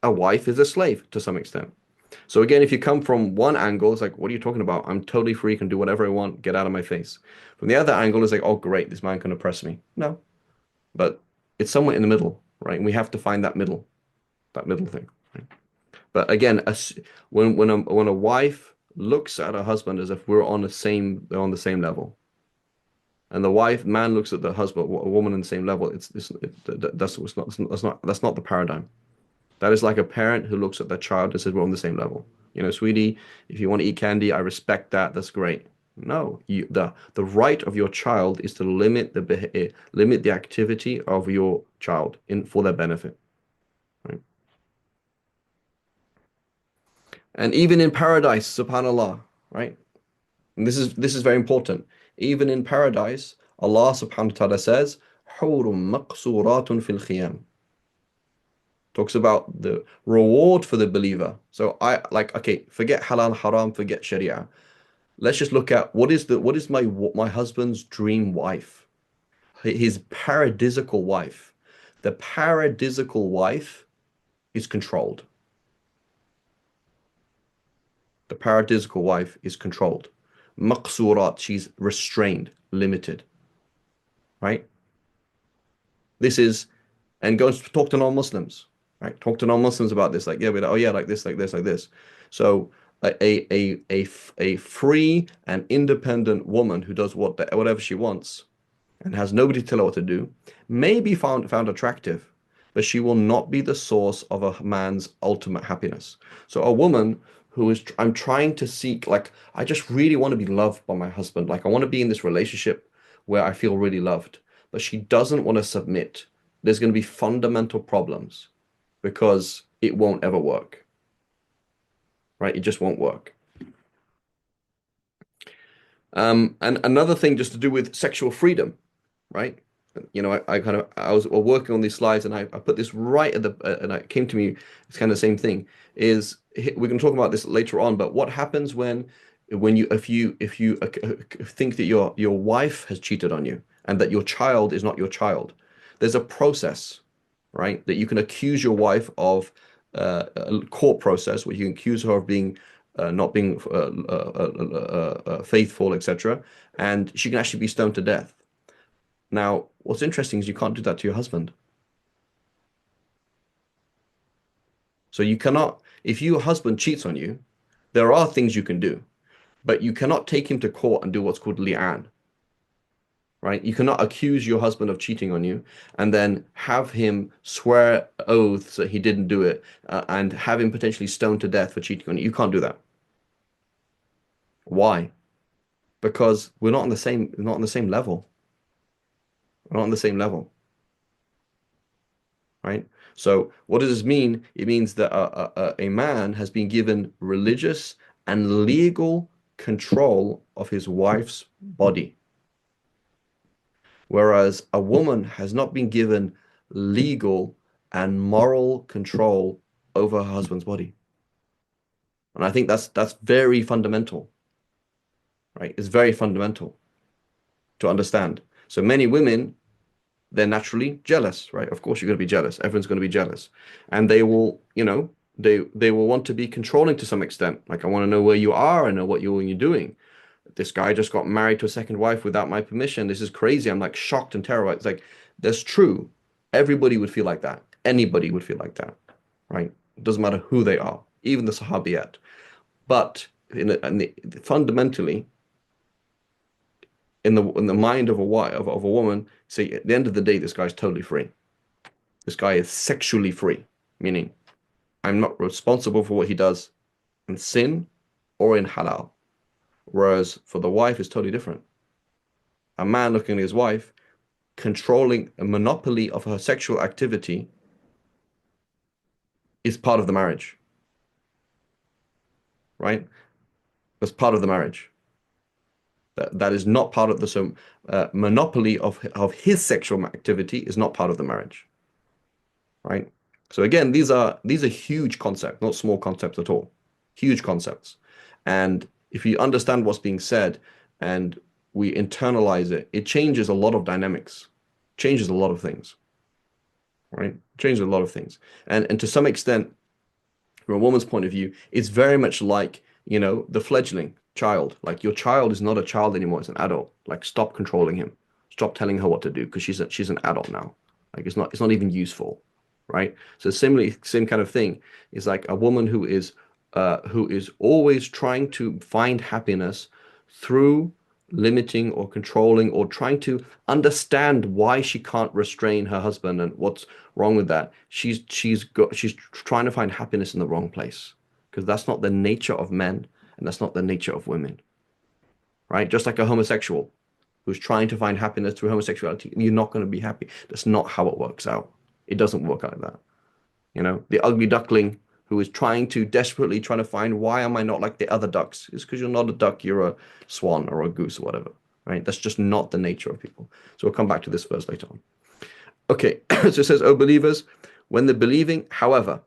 Speaker 1: a wife is a slave to some extent. So again, if you come from one angle, it's like, what are you talking about? I'm totally free, can do whatever I want, get out of my face. From the other angle, it's like, oh, great, this man can oppress me. No, but it's somewhere in the middle, right? And we have to find that middle thing. Right? But again, when a wife looks at her husband as if they're on the same level, and the wife man looks at the husband, a woman in the same level. That's not the paradigm. That is like a parent who looks at their child and says, we're on the same level. You know, sweetie, if you want to eat candy, I respect that. That's great. No, the right of your child is to limit the activity of your child in for their benefit. Right? And even in paradise, subhanallah, right? And this is very important. Even in paradise, Allah subhanahu wa ta'ala says, حور مقصورات في الخيام. Talks about the reward for the believer. So I like, okay, forget halal, haram, forget sharia. Let's just look at what is my husband's dream wife, his paradisical wife. The paradisical wife is controlled. The paradisical wife is controlled. Maqsurat, she's restrained, limited, right? This is, and go and talk to non-Muslims, right? Talk to non-Muslims about this. Like, yeah, we're like, oh yeah, like this, like this, like this. So a free and independent woman who does whatever she wants and has nobody to tell her what to do may be found attractive, but she will not be the source of a man's ultimate happiness. So a woman who is, I'm trying to seek, like, I just really want to be loved by my husband. Like, I want to be in this relationship where I feel really loved, but she doesn't want to submit. There's going to be fundamental problems because it won't ever work, right? It just won't work. And another thing just to do with sexual freedom, right? You know, I was working on these slides and I put this right at the and it came to me. It's kind of the same thing. Is we're going to talk about this later on, but what happens when you if you think that your wife has cheated on you and that your child is not your child, there's a process, right? That you can accuse your wife of a court process where you can accuse her of being not being faithful, etc., and she can actually be stoned to death. Now, what's interesting is you can't do that to your husband. So you cannot, if your husband cheats on you, there are things you can do, but you cannot take him to court and do what's called li'an, right? You cannot accuse your husband of cheating on you and then have him swear oaths that he didn't do it and have him potentially stoned to death for cheating on you. You can't do that. Why? Because we're not on the same level. We're not on the same level, right? So what does this mean? It means that a man has been given religious and legal control of his wife's body, whereas a woman has not been given legal and moral control over her husband's body. And I think that's very fundamental, right? It's very fundamental to understand. So many women, they're naturally jealous, right? Of course, you're going to be jealous. Everyone's going to be jealous. And they will, they will want to be controlling to some extent. Like, I want to know where you are. I know what you're doing. This guy just got married to a second wife without my permission. This is crazy. I'm like shocked and terrified. It's like, that's true. Everybody would feel like that. Anybody would feel like that, right? It doesn't matter who they are, even the Sahabiyat. But fundamentally, in the mind of a woman, say at the end of the day, this guy's totally free. This guy is sexually free, meaning I'm not responsible for what he does in sin or in halal. Whereas for the wife, it's totally different. A man looking at his wife, controlling a monopoly of her sexual activity is part of the marriage, right? That's part of the marriage. That is not part of the monopoly of his sexual activity is not part of the marriage, right? So again, these are huge concepts, not small concepts at all, huge concepts. And if you understand what's being said and we internalize it, it changes a lot of dynamics, changes a lot of things, right? Changes a lot of things. And to some extent, from a woman's point of view, it's very much like, the fledgling child. Like, your child is not a child anymore, it's an adult. Like, stop controlling him. Stop telling her what to do because she's an adult now. Like, it's not even useful, right? So similarly, same kind of thing is like a woman who is always trying to find happiness through limiting or controlling or trying to understand why she can't restrain her husband and what's wrong with that. She's trying to find happiness in the wrong place because that's not the nature of men and that's not the nature of women, right? Just like a homosexual who's trying to find happiness through homosexuality, you're not going to be happy. That's not how it works out. It doesn't work like that. The ugly duckling who is trying to find why am I not like the other ducks? It's because you're not a duck, you're a swan or a goose or whatever, right? That's just not the nature of people. So we'll come back to this verse later on. Okay, so it says, "O believers, when the believing, however,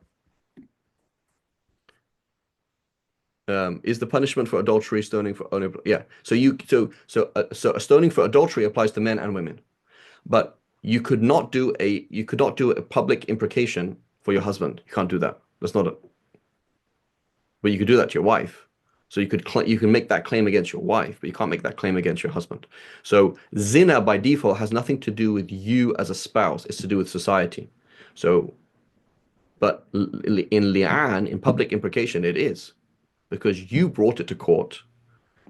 Speaker 1: is the punishment for adultery stoning for only yeah. So a stoning for adultery applies to men and women, but you could not do a public imprecation for your husband. You can't do that. That's not a But you could do that to your wife. So you can make that claim against your wife, but you can't make that claim against your husband. So zina by default has nothing to do with you as a spouse. It's to do with society. So, but in li'an, in public imprecation, it is because you brought it to court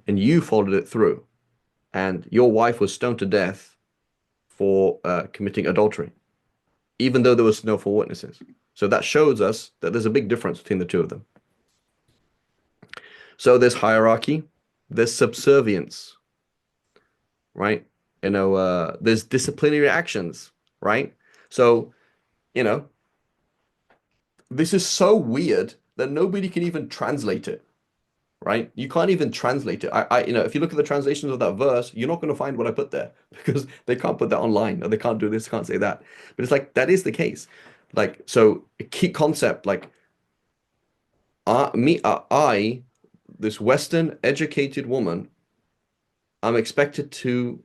Speaker 1: and you followed it through, and your wife was stoned to death for committing adultery, even though there was no four witnesses. So that shows us that there's a big difference between the two of them. So there's hierarchy, there's subservience, right? There's disciplinary actions, right? So, you know, this is so weird that nobody can even translate it, right? You can't even translate it. If you look at the translations of that verse, you're not going to find what I put there because they can't put that online or they can't do this, can't say that. But it's like that is the case. Like, so a key concept, like I, this Western educated woman, I'm expected to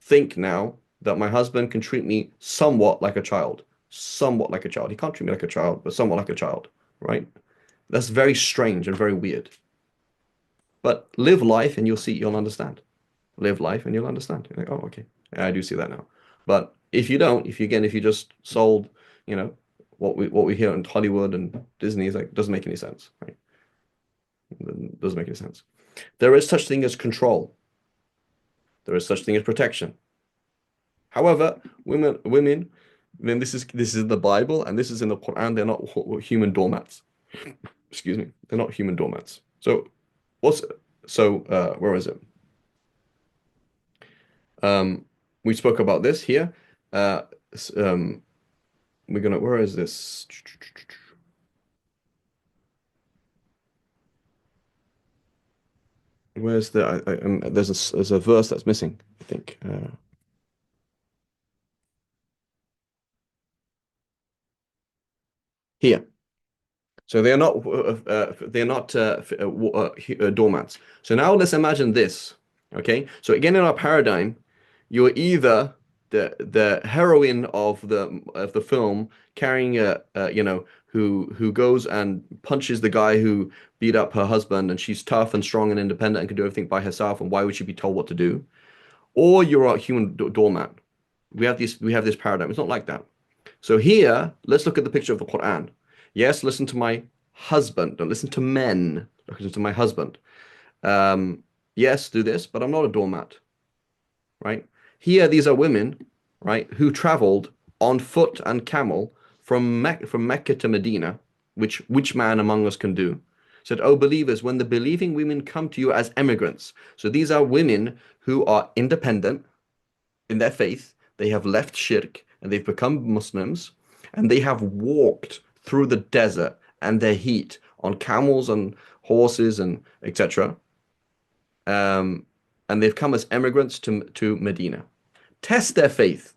Speaker 1: think now that my husband can treat me somewhat like a child. Somewhat like a child. He can't treat me like a child, but somewhat like a child, right? That's very strange and very weird. But live life and you'll understand. Live life and you'll understand. You're like, oh, okay. Yeah, I do see that now. But if you don't, if you just sold, you know, what we hear in Hollywood and Disney is like doesn't make any sense, right? It doesn't make any sense. There is such thing as control. There is such thing as protection. However, women, then this is in the Bible and this is in the Quran. They're not human doormats. Excuse me. They're not human doormats. So what's where is it? We spoke about this here. Uh, where is this? Where's there's a verse that's missing, I think. Here. So they're not doormats. So now let's imagine this. Okay. So again, in our paradigm, you're either the heroine of the film carrying who goes and punches the guy who beat up her husband, and she's tough and strong and independent and can do everything by herself, and why would she be told what to do? Or you're a human doormat. We have this paradigm. It's not like that. So here, let's look at the picture of the Quran. Yes, listen to my husband. Don't listen to men. Listen to my husband. Yes, do this, but I'm not a doormat, right? Here, these are women, right, who traveled on foot and camel from Mecca to Medina, which man among us can do? Said, "O believers, when the believing women come to you as emigrants." So these are women who are independent in their faith. They have left shirk and they've become Muslims, and they have walked through the desert and the heat on camels and horses and etc. And they've come as emigrants to Medina. Test their faith,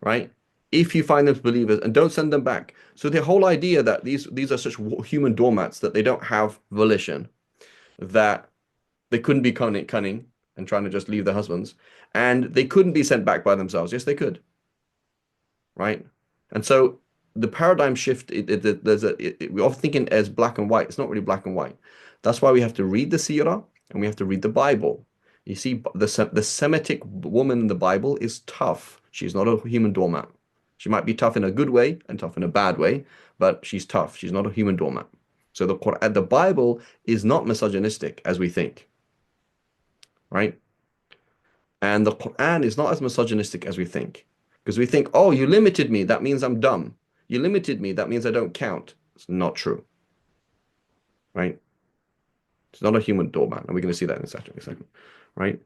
Speaker 1: right? If you find them believers, and don't send them back. So the whole idea that these are such human doormats that they don't have volition, that they couldn't be cunning and trying to just leave their husbands, and they couldn't be sent back by themselves. Yes, they could, right? And so the paradigm shift, we're often thinking as black and white. It's not really black and white. That's why we have to read the Sirah and we have to read the Bible. You see, the Semitic woman in the Bible is tough. She's not a human doormat. She might be tough in a good way and tough in a bad way, but she's tough. She's not a human doormat. So the Quran, the Bible is not misogynistic as we think, right? And the Quran is not as misogynistic as we think. Because we think, oh, you limited me, that means I'm dumb. You limited me, that means I don't count. It's not true, right? It's not a human doormat, and we're going to see that in a second, right?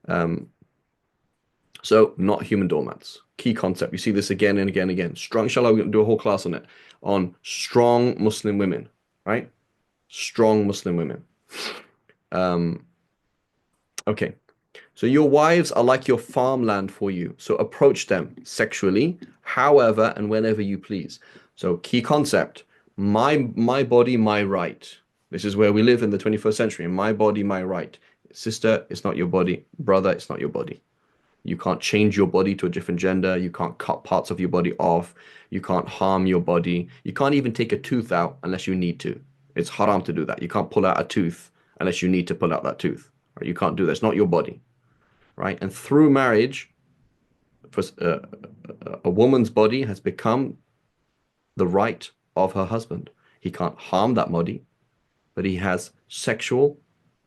Speaker 1: Um, so not human doormats. Key concept. You see this again and again and again. Strong. Shall I do a whole class on it? On strong Muslim women, right? Strong Muslim women. Um, okay. So your wives are like your farmland for you. So approach them sexually, however and whenever you please. So key concept, my body, my right. This is where we live in the 21st century. My body, my right. Sister, it's not your body. Brother, it's not your body. You can't change your body to a different gender. You can't cut parts of your body off. You can't harm your body. You can't even take a tooth out unless you need to. It's haram to do that. You can't pull out a tooth unless you need to pull out that tooth. Right? You can't do that. It's not your body, right? And through marriage, a woman's body has become the right of her husband. He can't harm that body, but he has sexual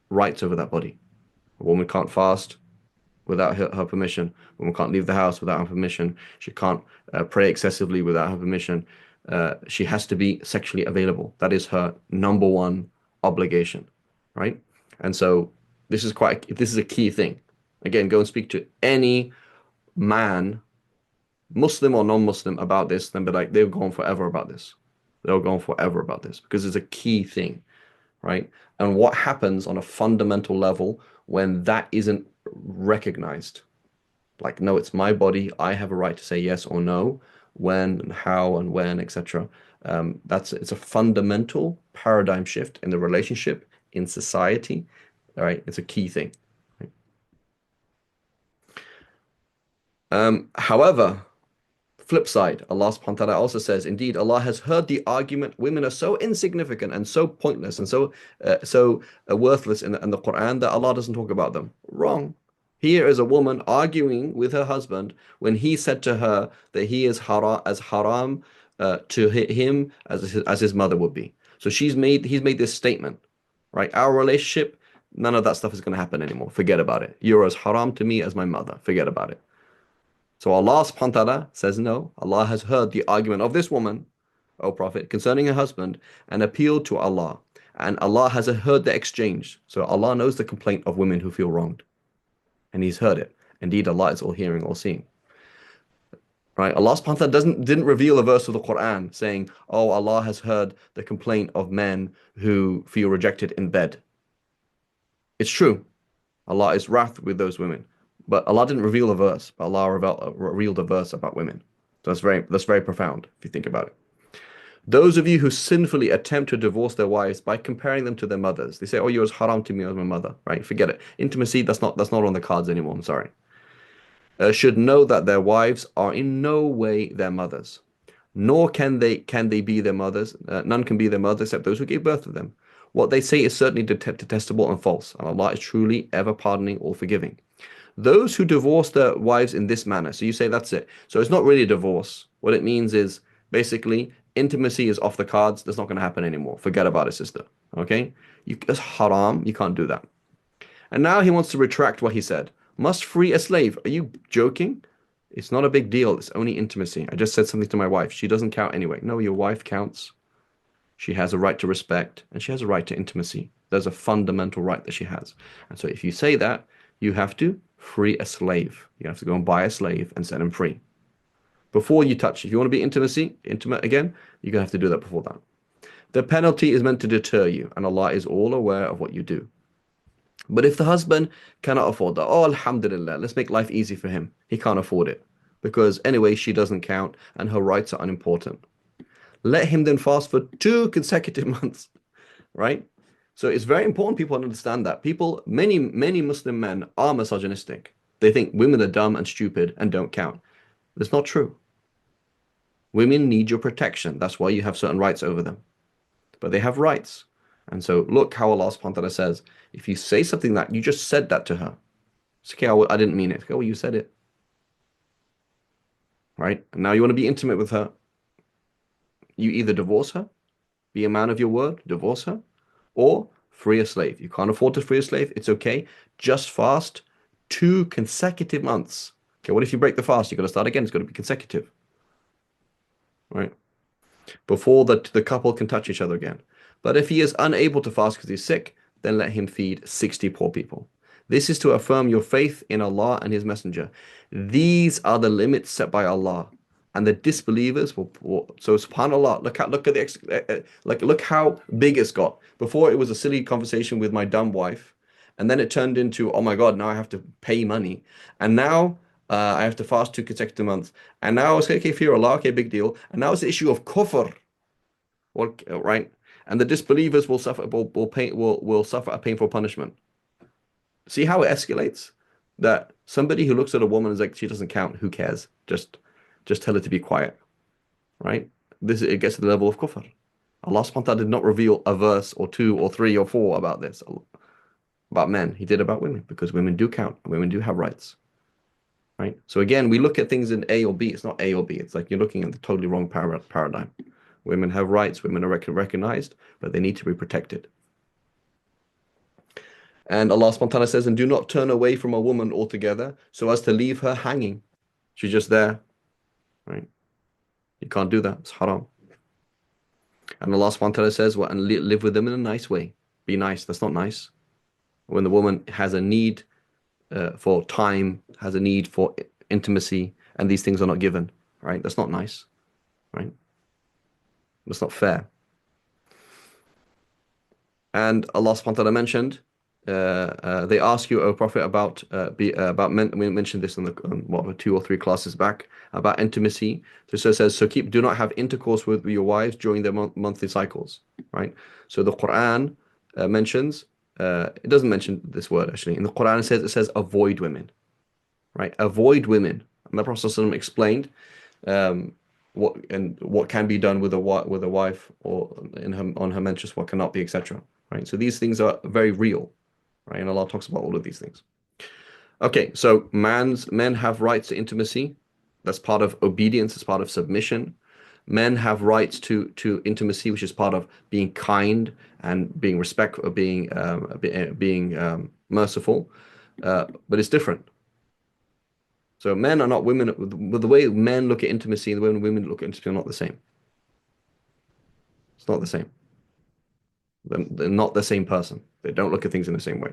Speaker 1: rights over that body. A woman can't fast without her permission. A woman can't leave the house without her permission. She can't pray excessively without her permission. She has to be sexually available. That is her number one obligation, right? And so this is a key thing. Again, go and speak to any man, Muslim or non-Muslim, about this, then be like, they've gone forever about this. They'll go on forever about this because it's a key thing, right? And what happens on a fundamental level when that isn't recognized? Like, no, it's my body. I have a right to say yes or no, when and how and when, etc. It's a fundamental paradigm shift in the relationship, in society. All right, it's a key thing. Right? However, flip side, Allah subhanahu wa ta'ala also says, indeed, Allah has heard the argument, women are so insignificant and so pointless and so worthless in the Quran that Allah doesn't talk about them. Wrong. Here is a woman arguing with her husband when he said to her that he is haram to him as his mother would be. So he's made this statement, right? Our relationship, none of that stuff is going to happen anymore. Forget about it. You're as haram to me as my mother. Forget about it. So Allah subhanahu wa ta'ala says no. Allah has heard the argument of this woman, O Prophet, concerning her husband and appealed to Allah. And Allah has heard the exchange. So Allah knows the complaint of women who feel wronged. And He's heard it. Indeed, Allah is all hearing, all seeing. Right? Allah subhanahu wa ta'ala didn't reveal a verse of the Quran saying, oh, Allah has heard the complaint of men who feel rejected in bed. It's true. Allah is wrath with those women. But Allah didn't reveal a verse, but Allah revealed a verse about women. So that's very profound if you think about it. Those of you who sinfully attempt to divorce their wives by comparing them to their mothers. They say, oh, you're as haram to me as my mother, right? Forget it. Intimacy, that's not on the cards anymore. I'm sorry. Should know that their wives are in no way their mothers, nor can they be their mothers. None can be their mothers except those who gave birth to them. What they say is certainly detestable and false, and Allah is truly ever pardoning or forgiving. Those who divorce their wives in this manner, so you say that's it. So it's not really a divorce. What it means is basically intimacy is off the cards. That's not going to happen anymore. Forget about it, sister. Okay? It's haram. You can't do that. And now he wants to retract what he said. Must free a slave. Are you joking? It's not a big deal. It's only intimacy. I just said something to my wife. She doesn't count anyway. No, your wife counts. She has a right to respect and she has a right to intimacy. There's a fundamental right that she has. And so if you say that, you have to free a slave. You have to go and buy a slave and set him free. Before you touch, if you want to be intimate again, you're going to have to do that before that. The penalty is meant to deter you, and Allah is all aware of what you do. But if the husband cannot afford that, oh, alhamdulillah, let's make life easy for him. He can't afford it. Because anyway, she doesn't count and her rights are unimportant. Let him then fast for 2 consecutive months, right? So it's very important people understand that. Many Muslim men are misogynistic. They think women are dumb and stupid and don't count. That's not true. Women need your protection. That's why you have certain rights over them. But they have rights. And so look how Allah subhanahu wa ta'ala says, if you say something that, you just said that to her. It's okay, I didn't mean it. Okay, well, you said it. Right? And now you want to be intimate with her. You either divorce her, be a man of your word, divorce her, or free a slave. You can't afford to free a slave, it's okay. Just fast 2 consecutive months. Okay, what if you break the fast? You've got to start again. It's got to be consecutive, right? Before the couple can touch each other again. But if he is unable to fast because he's sick, then let him feed 60 poor people. This is to affirm your faith in Allah and His Messenger. These are the limits set by Allah, and the disbelievers will so subhanallah. Look at look how big it's got. Before it was a silly conversation with my dumb wife, and then it turned into, oh my God, now I have to pay money, and now I have to fast 2 consecutive months. And now it's okay, fear Allah, okay, big deal. And now it's the issue of kufr, right? And the disbelievers will suffer will suffer a painful punishment. See how it escalates? That somebody who looks at a woman is like, she doesn't count, who cares? Just tell her to be quiet, right? This it gets to the level of kufr. Allah subhanahu wa ta'ala did not reveal a verse or two or three or four about this, about men. He did about women, because women do count and women do have rights. Right? So again, we look at things in A or B. It's not A or B. It's like you're looking at the totally wrong paradigm. Women have rights. Women are recognized, but they need to be protected. And Allah subhanahu wa ta'ala says, and do not turn away from a woman altogether so as to leave her hanging. She's just there. Right? You can't do that. It's haram. And Allah subhanahu wa ta'ala says, well, and live with them in a nice way. Be nice. That's not nice. When the woman has a need for time, has a need for intimacy, and these things are not given, right? That's not nice, right? That's not fair. And Allah subhanahu wa ta'ala mentioned, they ask you, O Prophet, about men. We mentioned this in the what, 2 or 3 classes back, about intimacy. So it says, so do not have intercourse with your wives during their monthly cycles, right? So the Quran mentions, it doesn't mention this word actually. In the Quran it says avoid women, right? Avoid women. And the Prophet ﷺ explained what can be done with a wife, or on her menstruous, what cannot be, etc. Right? So these things are very real, right? And Allah talks about all of these things. Okay, so men have rights to intimacy. That's part of obedience. It's part of submission. Men have rights to intimacy, which is part of being kind and being respectful, being merciful. But it's different. So men are not women. With the way men look at intimacy and the way women look at intimacy are not the same. It's not the same. They're not the same person. They don't look at things in the same way.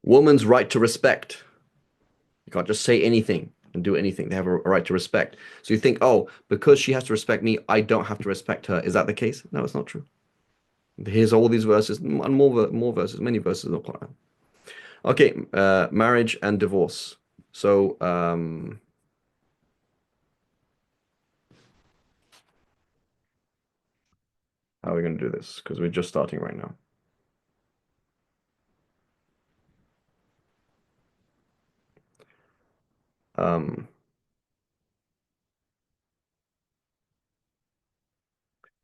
Speaker 1: Woman's right to respect. You can't just say anything and do anything. They have a right to respect. So you think, oh, because she has to respect me, I don't have to respect her. Is that the case? No, it's not true. Here's all these verses and more verses, many verses in the Quran. Okay, marriage and divorce. So, how are we going to do this? Because we're just starting right now.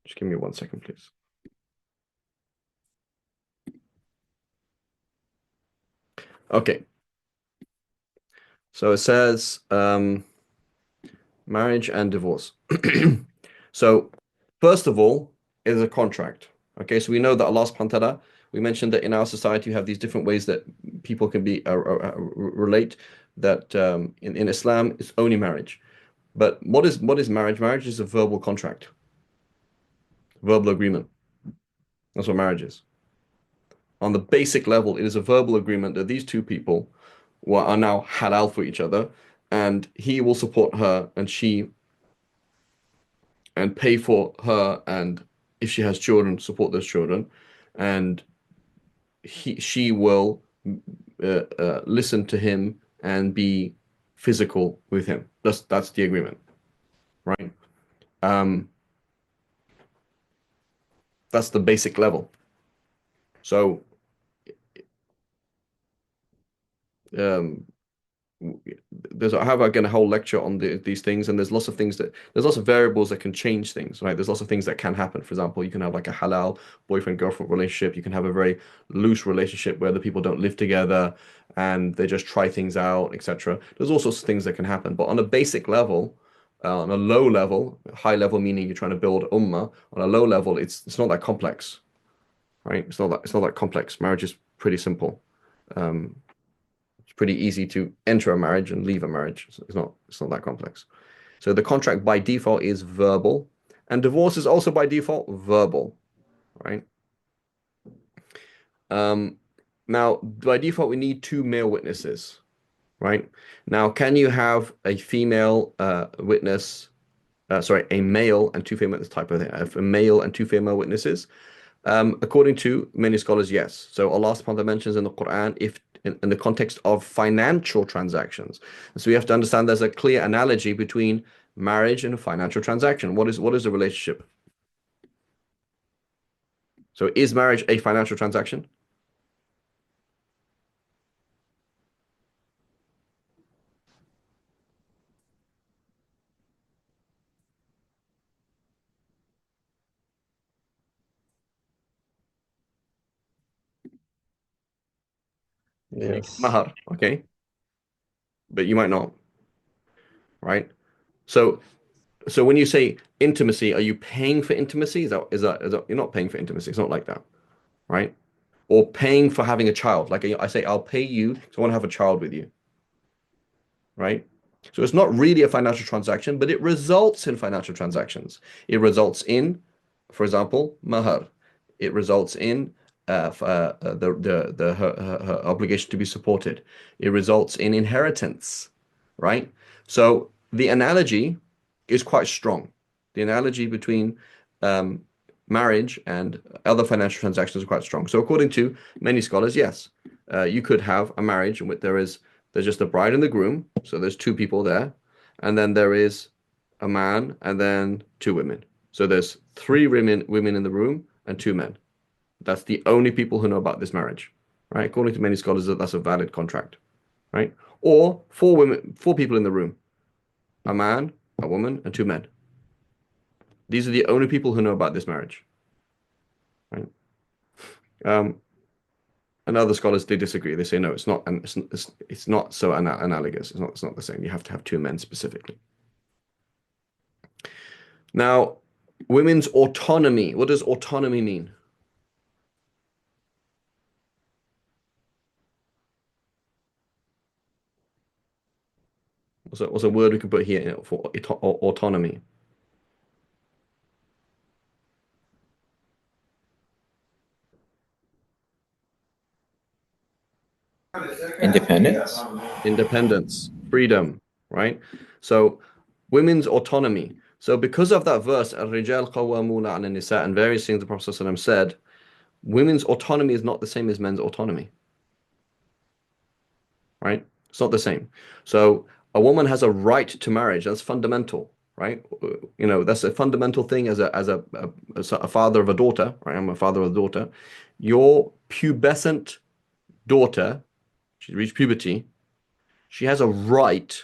Speaker 1: Just give me 1 second, please. Okay. So it says marriage and divorce. So first of all, it is a contract. Okay, so we know that Allah subhanahu wa ta'ala, we mentioned that in our society, you have these different ways that people can be relate, that in Islam, it's only marriage. But what is marriage? Marriage is a verbal contract, verbal agreement. That's what marriage is. On the basic level, it is a verbal agreement that these two people are now halal for each other, and he will support her, and pay for her, and if she has children, support those children, and she will listen to him and be physical with him. That's the agreement, right? Um, that's the basic level. So um, I have again a whole lecture on these things, and there's lots of variables that can change things, right? There's lots of things that can happen. For example, you can have like a halal boyfriend-girlfriend relationship. You can have a very loose relationship where the people don't live together and they just try things out, etc. There's all sorts of things that can happen. But on a basic level, on a low level, high level meaning you're trying to build ummah, on a low level, it's not that complex, right? It's not that complex. Marriage is pretty simple. Um, It's pretty easy to enter a marriage and leave a marriage. It's not that complex. So the contract by default is verbal, and divorce is also by default verbal, right? Um, Now, by default, we need two male witnesses, right? Now, can you have a female witness? Sorry, a male and two female witness type of thing. A male and two female witnesses. According to many scholars, yes. So Allah subhanahu wa ta'ala mentions in the Quran if in the context of financial transactions. So we have to understand there's a clear analogy between marriage and a financial transaction. What is the relationship? So is marriage a financial transaction? Yeah.
Speaker 2: Yes.
Speaker 1: Mahar, okay, but you might not, right? So so when you say intimacy, are you paying for intimacy? Is that you're not paying for intimacy? It's not like that, right? Or paying for having a child. Like I say, I'll pay you because I want to have a child with you, right? So it's not really a financial transaction, but it results in financial transactions. It results in, for example, mahar. It results in the her obligation to be supported. It results in inheritance, right? So the analogy is quite strong. The analogy between um, marriage and other financial transactions is quite strong. So according to many scholars, yes, you could have a marriage in which there's just a bride and the groom, so there's two people there, and then there is a man and then two women. So there's three women in the room and two men. That's the only people who know about this marriage, right? According to many scholars, that's a valid contract, right? Or four people in the room, a man, a woman, and two men. These are the only people who know about this marriage, right? Um, and other scholars they disagree. They say no, it's not, and it's not so analogous. It's not the same. You have to have two men specifically. Now, women's autonomy. What does autonomy mean? What's a word we can put here for autonomy?
Speaker 2: Independence.
Speaker 1: Independence, freedom, right? So, women's autonomy. So, because of that verse, الرجال قوامون على النساء, and various things the Prophet ﷺ said, women's autonomy is not the same as men's autonomy, right? It's not the same. So, a woman has a right to marriage. That's fundamental, right? That's a fundamental thing as a father of a daughter, right? I'm a father of a daughter. Your pubescent daughter, she's reached puberty, she has a right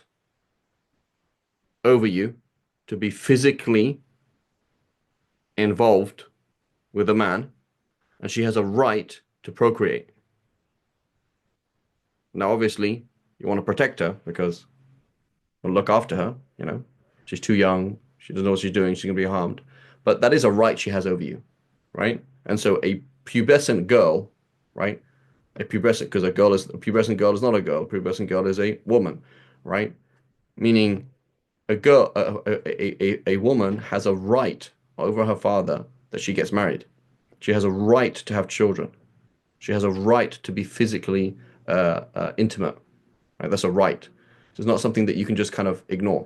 Speaker 1: over you to be physically involved with a man, and she has a right to procreate. Now, obviously, you want to protect her because you look after her, She's too young, she doesn't know what she's doing, she's going to be harmed. But that is a right she has over you, right? And so a pubescent girl, right? Because a pubescent girl is not a girl, a pubescent girl is a woman, right? Meaning a girl, a woman has a right over her father that she gets married. She has a right to have children. She has a right to be physically intimate. Right? That's a right. So it's not something that you can just kind of ignore.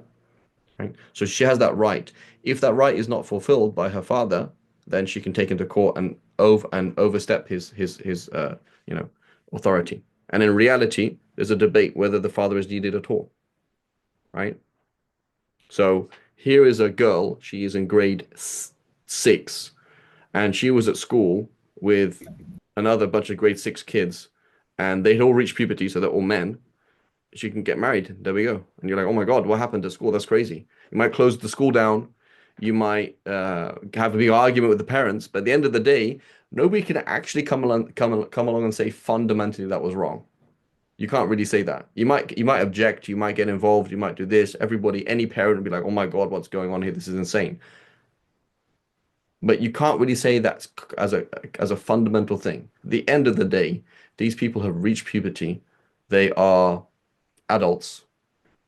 Speaker 1: Right? So she has that right. If that right is not fulfilled by her father, then she can take him to court and overstep his authority. And in reality, there's a debate whether the father is needed at all. Right? So here is a girl. She is in grade six, and she was at school with another bunch of grade six kids, and they'd all reached puberty, so they're all men. She can get married. There we go. And you're like, oh my God, what happened to school? That's crazy. You might close the school down. You might have a big argument with the parents, but at the end of the day, nobody can actually come along and say fundamentally that was wrong. You can't really say that. You might object, you might get involved, you might do this. Everybody, any parent would be like, "Oh my God, what's going on here? This is insane." But you can't really say that as a fundamental thing. At the end of the day, these people have reached puberty. they are adults,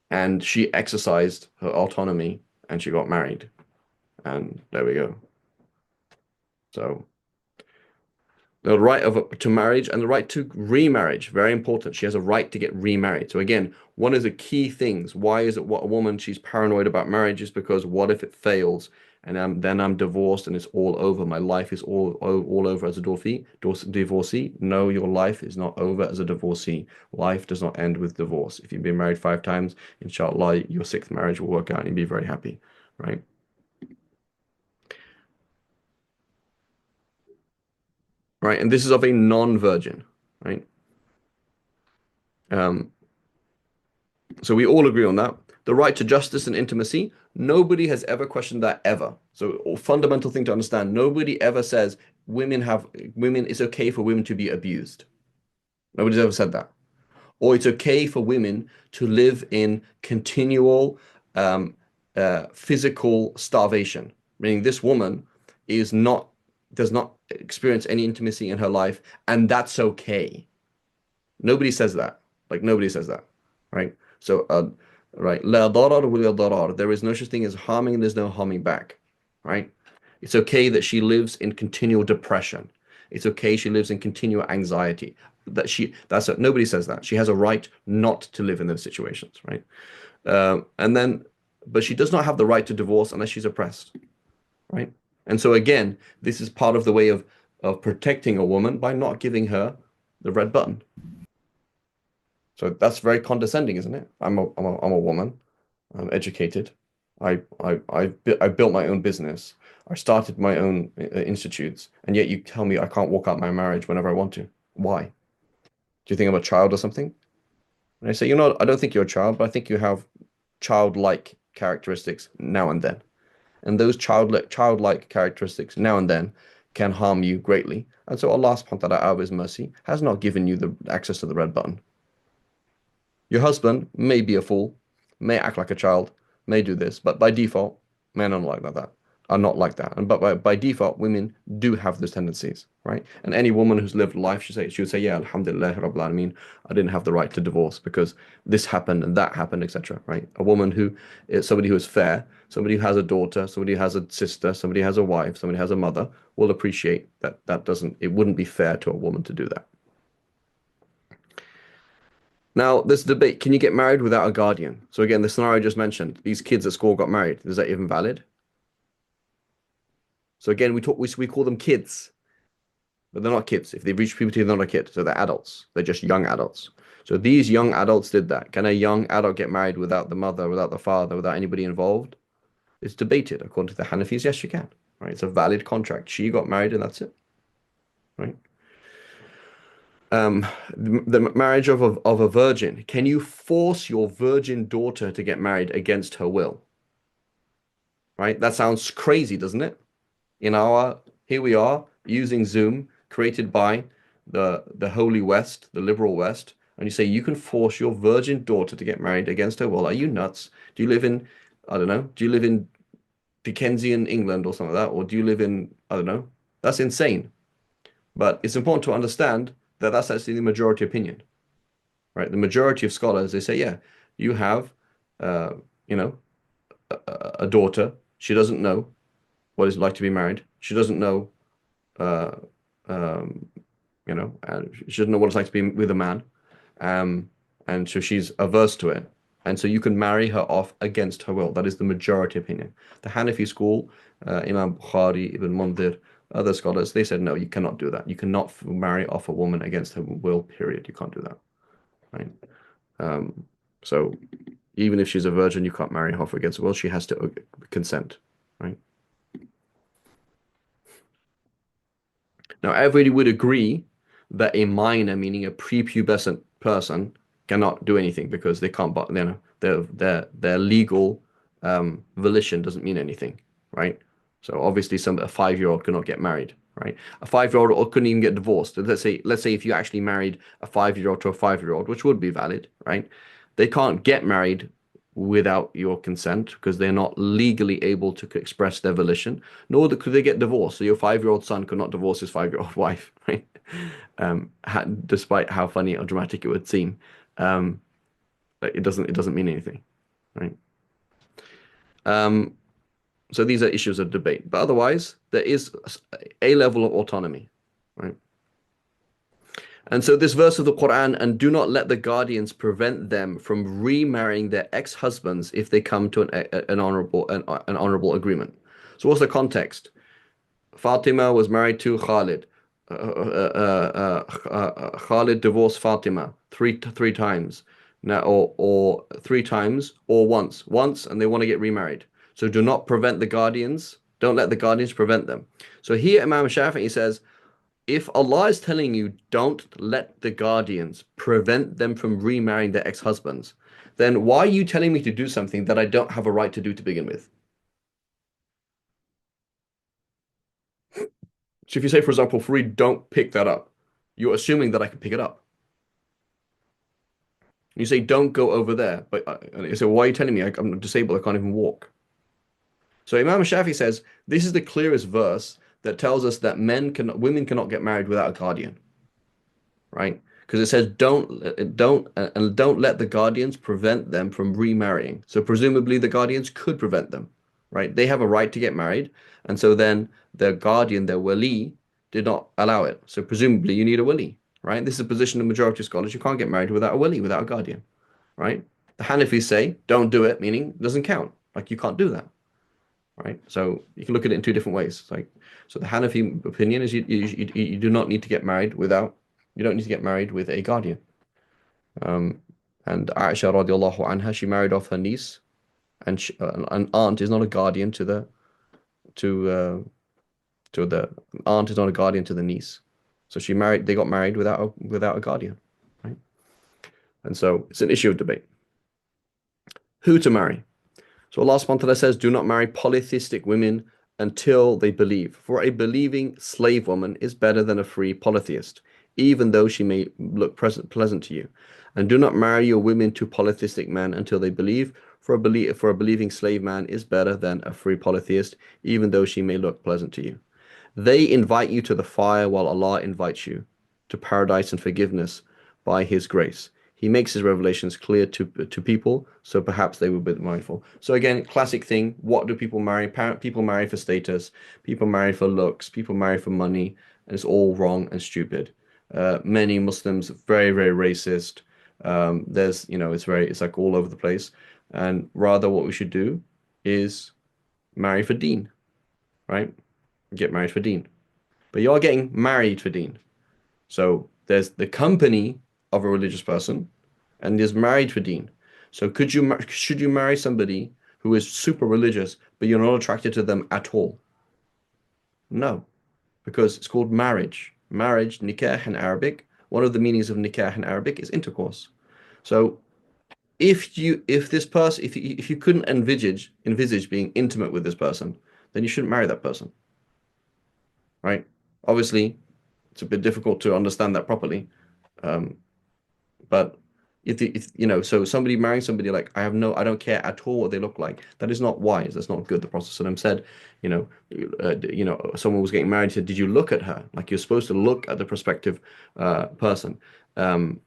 Speaker 1: and she exercised her autonomy and she got married. And there we go. So the right to marriage and the right to remarriage, very important. She has a right to get remarried. So again, one of the key things, why is it what a woman she's paranoid about marriage is because what if it fails and then I'm divorced and it's all over. My life is all over as a divorcee. No, your life is not over as a divorcee. Life does not end with divorce. If you've been married 5 times, inshallah, your sixth marriage will work out and you'll be very happy, right? Right, and this is of a non-virgin, right? Um, So we all agree on that. The right to justice and intimacy, nobody has ever questioned that ever. So a fundamental thing to understand, nobody ever says it's okay for women to be abused. Nobody's ever said that. Or it's okay for women to live in continual physical starvation, meaning this woman is not does not experience any intimacy in her life, and that's okay. Nobody says that. Like nobody says that, right? So, right, la darar wa la darar. There is no such thing as harming, and there's no harming back, right? It's okay that she lives in continual depression. It's okay she lives in continual anxiety. Nobody says that. She has a right not to live in those situations, right? And then, but she does not have the right to divorce unless she's oppressed, right? And so again, this is part of the way of protecting a woman by not giving her the red button. So that's very condescending, isn't it? I'm a woman. I'm educated. I built my own business. I started my own institutes, and yet you tell me I can't walk out my marriage whenever I want to. Why? Do you think I'm a child or something? And I say, I don't think you're a child, but I think you have childlike characteristics now and then. And those childlike characteristics now and then can harm you greatly. And so Allah subhanahu wa ta'ala, out of His mercy, has not given you the access to the red button. Your husband may be a fool, may act like a child, may do this, but by default, men are not like that. And by default, women do have those tendencies, right? And any woman who's lived life, she would say, yeah, Alhamdulillah, Rabbil Alameen, I didn't have the right to divorce because this happened and that happened, etc. Right? A woman who is somebody who is fair, somebody who has a daughter, somebody who has a sister, somebody who has a wife, somebody who has a mother, will appreciate that it wouldn't be fair to a woman to do that. Now, this debate, can you get married without a guardian? So again, the scenario I just mentioned, these kids at school got married. Is that even valid? So again, we call them kids, but they're not kids. If they've reached puberty, they're not a kid. So they're adults. They're just young adults. So these young adults did that. Can a young adult get married without the mother, without the father, without anybody involved? It's debated. According to the Hanafis, yes, you can. Right? It's a valid contract. She got married and that's it. Right? The marriage of a virgin. Can you force your virgin daughter to get married against her will? Right? That sounds crazy, doesn't it? Here we are using Zoom, created by the Holy West, the liberal West, and you say you can force your virgin daughter to get married against her will. Are you nuts? Do you live in, I don't know, do you live in Dickensian England or something like that? Or do you live in, I don't know? That's insane. But it's important to understand that that's actually the majority opinion, right? The majority of scholars, they say, yeah, you have, uh, you know, a daughter. She doesn't know what it's like to be married. She doesn't know, uh, um, she doesn't know what it's like to be with a man. And so she's averse to it. And so you can marry her off against her will. That is the majority opinion. The Hanafi school, Imam Bukhari, Ibn Mundhir, other scholars, they said, no, you cannot do that. You cannot marry off a woman against her will, period. You can't do that, right? So even if she's a virgin, you can't marry her off against her will. She has to consent, right? Now, everybody would agree that a minor, meaning a prepubescent person, cannot do anything because they can't, their legal volition doesn't mean anything, right? So obviously, a 5-year-old cannot get married, right? A 5-year-old couldn't even get divorced. Let's say if you actually married a 5-year-old to a 5-year-old, which would be valid, right? They can't get married without your consent because they're not legally able to express their volition, nor could they get divorced. So your 5-year-old son could not divorce his 5-year-old wife, right? Despite how funny or dramatic it would seem. Um, it doesn't mean anything, right? Um, so these are issues of debate, but otherwise there is a level of autonomy, right? And so this verse of the Quran, and do not let the guardians prevent them from remarrying their ex-husbands if they come to an honorable agreement. So what's the context? Fatima was married to Khalid. Khalid divorced Fatima three times now, or three times, or once, and they want to get remarried. So do not prevent the guardians. Don't let the guardians prevent them. So here Imam Shafi'i says, if Allah is telling you don't let the guardians prevent them from remarrying their ex-husbands, then why are you telling me to do something that I don't have a right to do to begin with? So if you say, for example, Fareed, don't pick that up, you're assuming that I can pick it up. You say, don't go over there, but you say, why are you telling me I'm disabled? I can't even walk. So Imam Shafi says this is the clearest verse that tells us that women cannot get married without a guardian, right? Because it says don't let the guardians prevent them from remarrying. So presumably the guardians could prevent them, right? They have a right to get married, and so then their guardian, their wali, did not allow it. So presumably you need a wali, right? This is a position of majority of scholars. You can't get married without a wali, without a guardian, right? The Hanafis say don't do it, meaning it doesn't count. Like you can't do that, right? So you can look at it in two different ways. Like, so the Hanafi opinion is you do not need to get married without, you don't need to get married with a guardian. Um, and Aisha radiallahu anha, she married off her niece, and an aunt is not a guardian to uh, to the aunt is not a guardian to the niece. So they got married without a guardian, right? And so it's an issue of debate. Who to marry? So Allah subhanahu wa ta'ala says, do not marry polytheistic women until they believe. For a believing slave woman is better than a free polytheist, even though she may look pleasant to you. And do not marry your women to polytheistic men until they believe. For a believing slave man is better than a free polytheist, even though she may look pleasant to you. They invite you to the fire while Allah invites you to paradise and forgiveness by His grace. He makes His revelations clear to people, so perhaps they will be mindful. So again, classic thing. What do people marry? People marry for status. People marry for looks. People marry for money, and it's all wrong and stupid. Many Muslims very, very racist. It's like all over the place. And rather, what we should do is marry for deen, right? Get married for deen. But you are getting married for deen. So there's the company of a religious person, and there's married for deen. So should you marry somebody who is super religious, but you're not attracted to them at all? No, because it's called marriage. Marriage, nikah in Arabic. One of the meanings of nikah in Arabic is intercourse. So if you couldn't envisage being intimate with this person, then you shouldn't marry that person, right? Obviously, it's a bit difficult to understand that properly. Um, but so somebody marrying somebody like I don't care at all what they look like. That is not wise. That's not good. The Prophet ﷺ said, someone was getting married. He said, "Did you look at her? Like you're supposed to look at the prospective person. Um,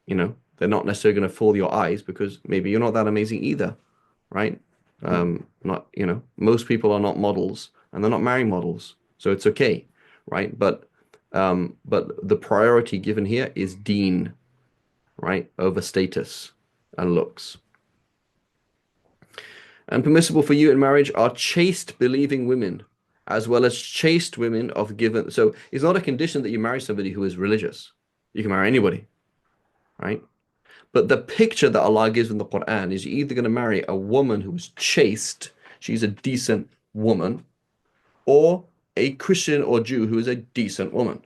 Speaker 1: they're not necessarily going to fool your eyes because maybe you're not that amazing either, right? Not most people are not models and they're not marrying models, so it's okay, right? But the priority given here is deen, right, over status and looks. And permissible for you in marriage are chaste believing women, as well as chaste women of given. So it's not a condition that you marry somebody who is religious. You can marry anybody, right? But the picture that Allah gives in the Quran is you're either going to marry a woman who is chaste, she's a decent woman, or a Christian or Jew who is a decent woman.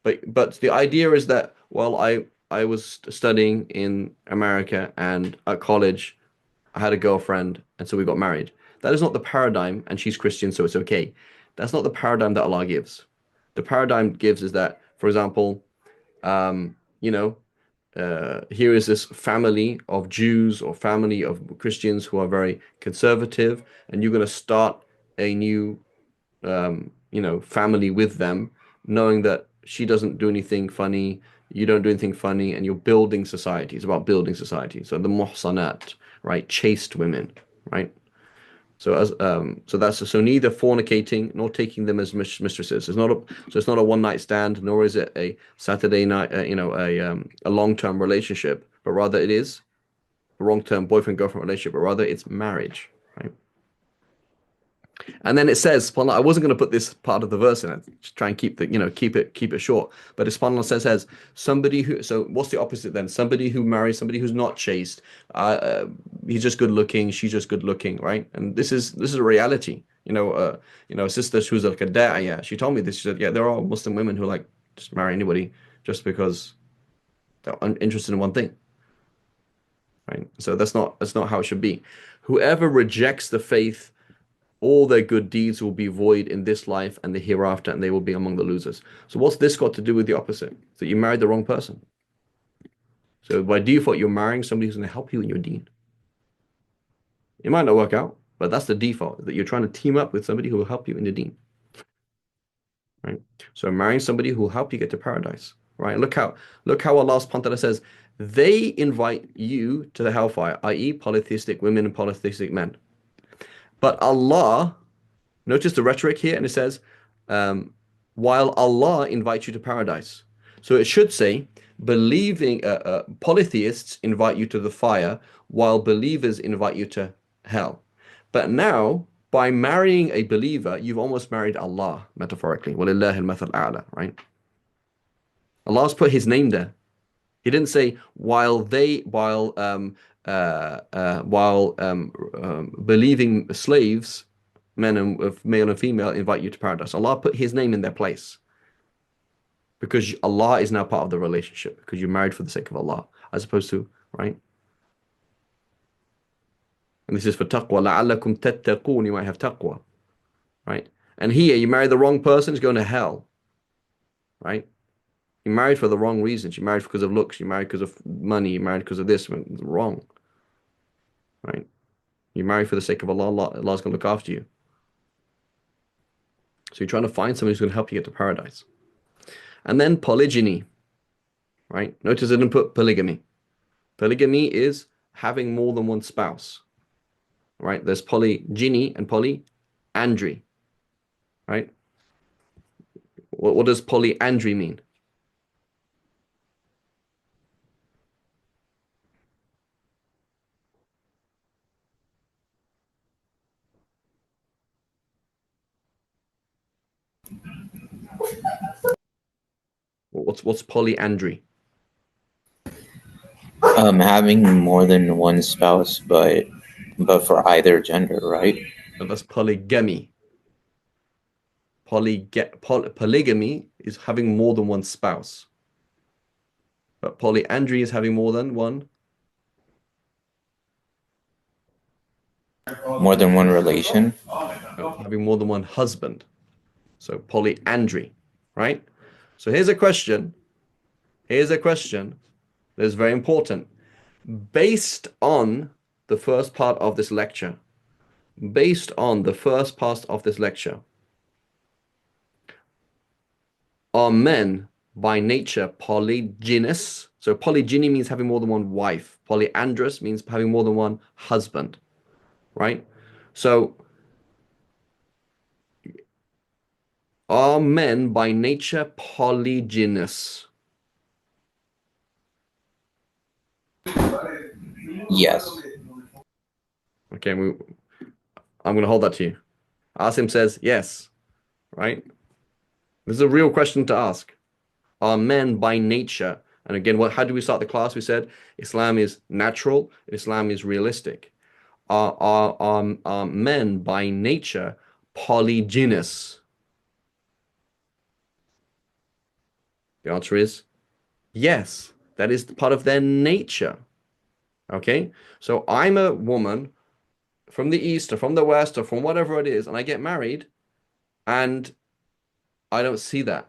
Speaker 1: But the idea is that, well, I was studying in America and at college I had a girlfriend and so we got married. That is not the paradigm, and she's Christian, so it's okay. That's not the paradigm that Allah gives. The paradigm gives is that, for example, um, you know, here is this family of Jews or family of Christians who are very conservative, and you're going to start a new family with them, knowing that she doesn't do anything funny. you don't do anything funny, and you're building society. It's about building society. So the muhsanat, right? Chaste women, right? So that's so neither fornicating nor taking them as mistresses. It's not a one night stand, nor is it a Saturday night, a long term relationship, but rather it is a long term boyfriend girlfriend relationship, but rather it's marriage, right? And then it says, subhanAllah, I wasn't going to put this part of the verse in it, just try and keep it short. But subhanAllah says somebody who, so what's the opposite then? Somebody who marries somebody who's not chaste. He's just good looking, she's just good looking, right? And this is a reality. A sister who's like a da'iyah, she told me this. She said, yeah, there are Muslim women who like just marry anybody just because they're interested in one thing, right? So that's not how it should be. Whoever rejects the faith, all their good deeds will be void in this life and the hereafter, and they will be among the losers. So what's this got to do with the opposite? That you married the wrong person. So by default, you're marrying somebody who's going to help you in your deen. It might not work out, but that's the default, that you're trying to team up with somebody who will help you in the deen. Right? So marrying somebody who will help you get to paradise. Right? Look how Allah subhanahu wa ta'ala says, they invite you to the hellfire, i.e. polytheistic women and polytheistic men. But Allah, notice the rhetoric here, and it says, while Allah invites you to paradise. So it should say, polytheists invite you to the fire, while believers invite you to hell. But now, by marrying a believer, you've almost married Allah, metaphorically. وَلِلَّهِ الْمَثَلْ الْأَعْلَى, right? Allah's put His name there. He didn't say while believing slaves, men and male and female, invite you to paradise. Allah put His name in their place because Allah is now part of the relationship, because you're married for the sake of Allah, as opposed to, right? And this is for taqwa. لَعَلَّكُمْ تَتَّقُونَ. You might have taqwa, right? And here, you marry the wrong person, it's going to hell, right? You married for the wrong reasons. You married because of looks. You married because of money. You married because of this. It's wrong, right? You marry for the sake of Allah. Allah's going to look after you. So you're trying to find somebody who's going to help you get to paradise. And then polygyny, right? Notice I didn't put polygamy. Polygamy is having more than one spouse, right? There's polygyny and polyandry, right? What does polyandry mean? What's polyandry?
Speaker 2: Having more than one spouse, but for either gender, right?
Speaker 1: And that's polygamy. Polygamy is having more than one spouse. But polyandry is having more than one.
Speaker 2: More than one relation.
Speaker 1: Having more than one husband. So polyandry, right? So here's a question. That's very important. Based on the first part of this lecture, are men by nature polygynous? So polygyny means having more than one wife. Polyandrous means having more than one husband, right? So are men by nature polygynous?
Speaker 2: Yes.
Speaker 1: Okay, I'm going to hold that to you. Asim says yes, right? This is a real question to ask. Are men by nature, and again, how do we start the class? We said Islam is natural, Islam is realistic. Are men by nature polygynous? The answer is yes. That is part of their nature. Okay? So I'm a woman from the East or from the West or from whatever it is, and I get married, and I don't see that.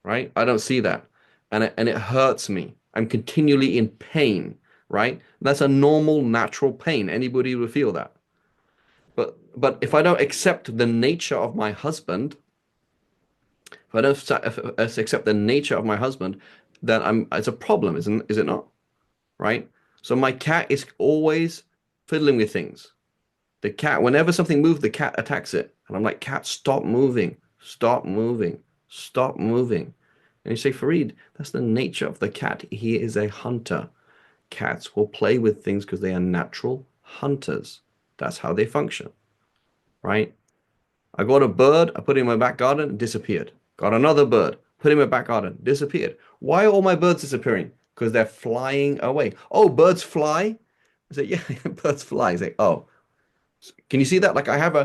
Speaker 1: Right? I don't see that. And it hurts me. I'm continually in pain, right? That's a normal, natural pain. Anybody would feel that. But if I don't accept the nature of my husband, If I don't accept the nature of my husband, then it's a problem, is it not? Right? So my cat is always fiddling with things. The cat, whenever something moves, the cat attacks it. And I'm like, cat, stop moving, stop moving, stop moving. And you say, Farid, that's the nature of the cat. He is a hunter. Cats will play with things because they are natural hunters. That's how they function, right? I got a bird, I put it in my back garden, it disappeared. Got another bird, put it in my back garden, disappeared. Why are all my birds disappearing? Because they're flying away. Oh, birds fly? I say, yeah, birds fly. I say, oh, can you see that? Like I have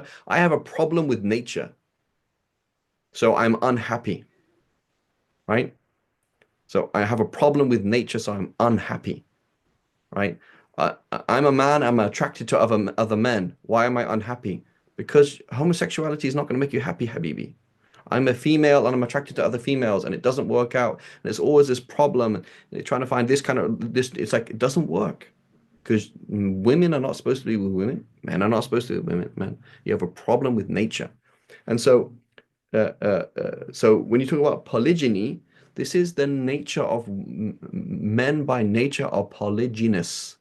Speaker 1: a problem with nature. So I'm unhappy, right? So I have a problem with nature, so I'm unhappy, right? I'm a man, I'm attracted to other men. Why am I unhappy? Because homosexuality is not going to make you happy, Habibi. I'm a female and I'm attracted to other females and it doesn't work out. And there's always this problem and they're trying to find this kind of this. It's like it doesn't work because women are not supposed to be with women. Men are not supposed to be with women. Men, you have a problem with nature. And so when you talk about polygyny, this is the nature of men by nature are polygynous,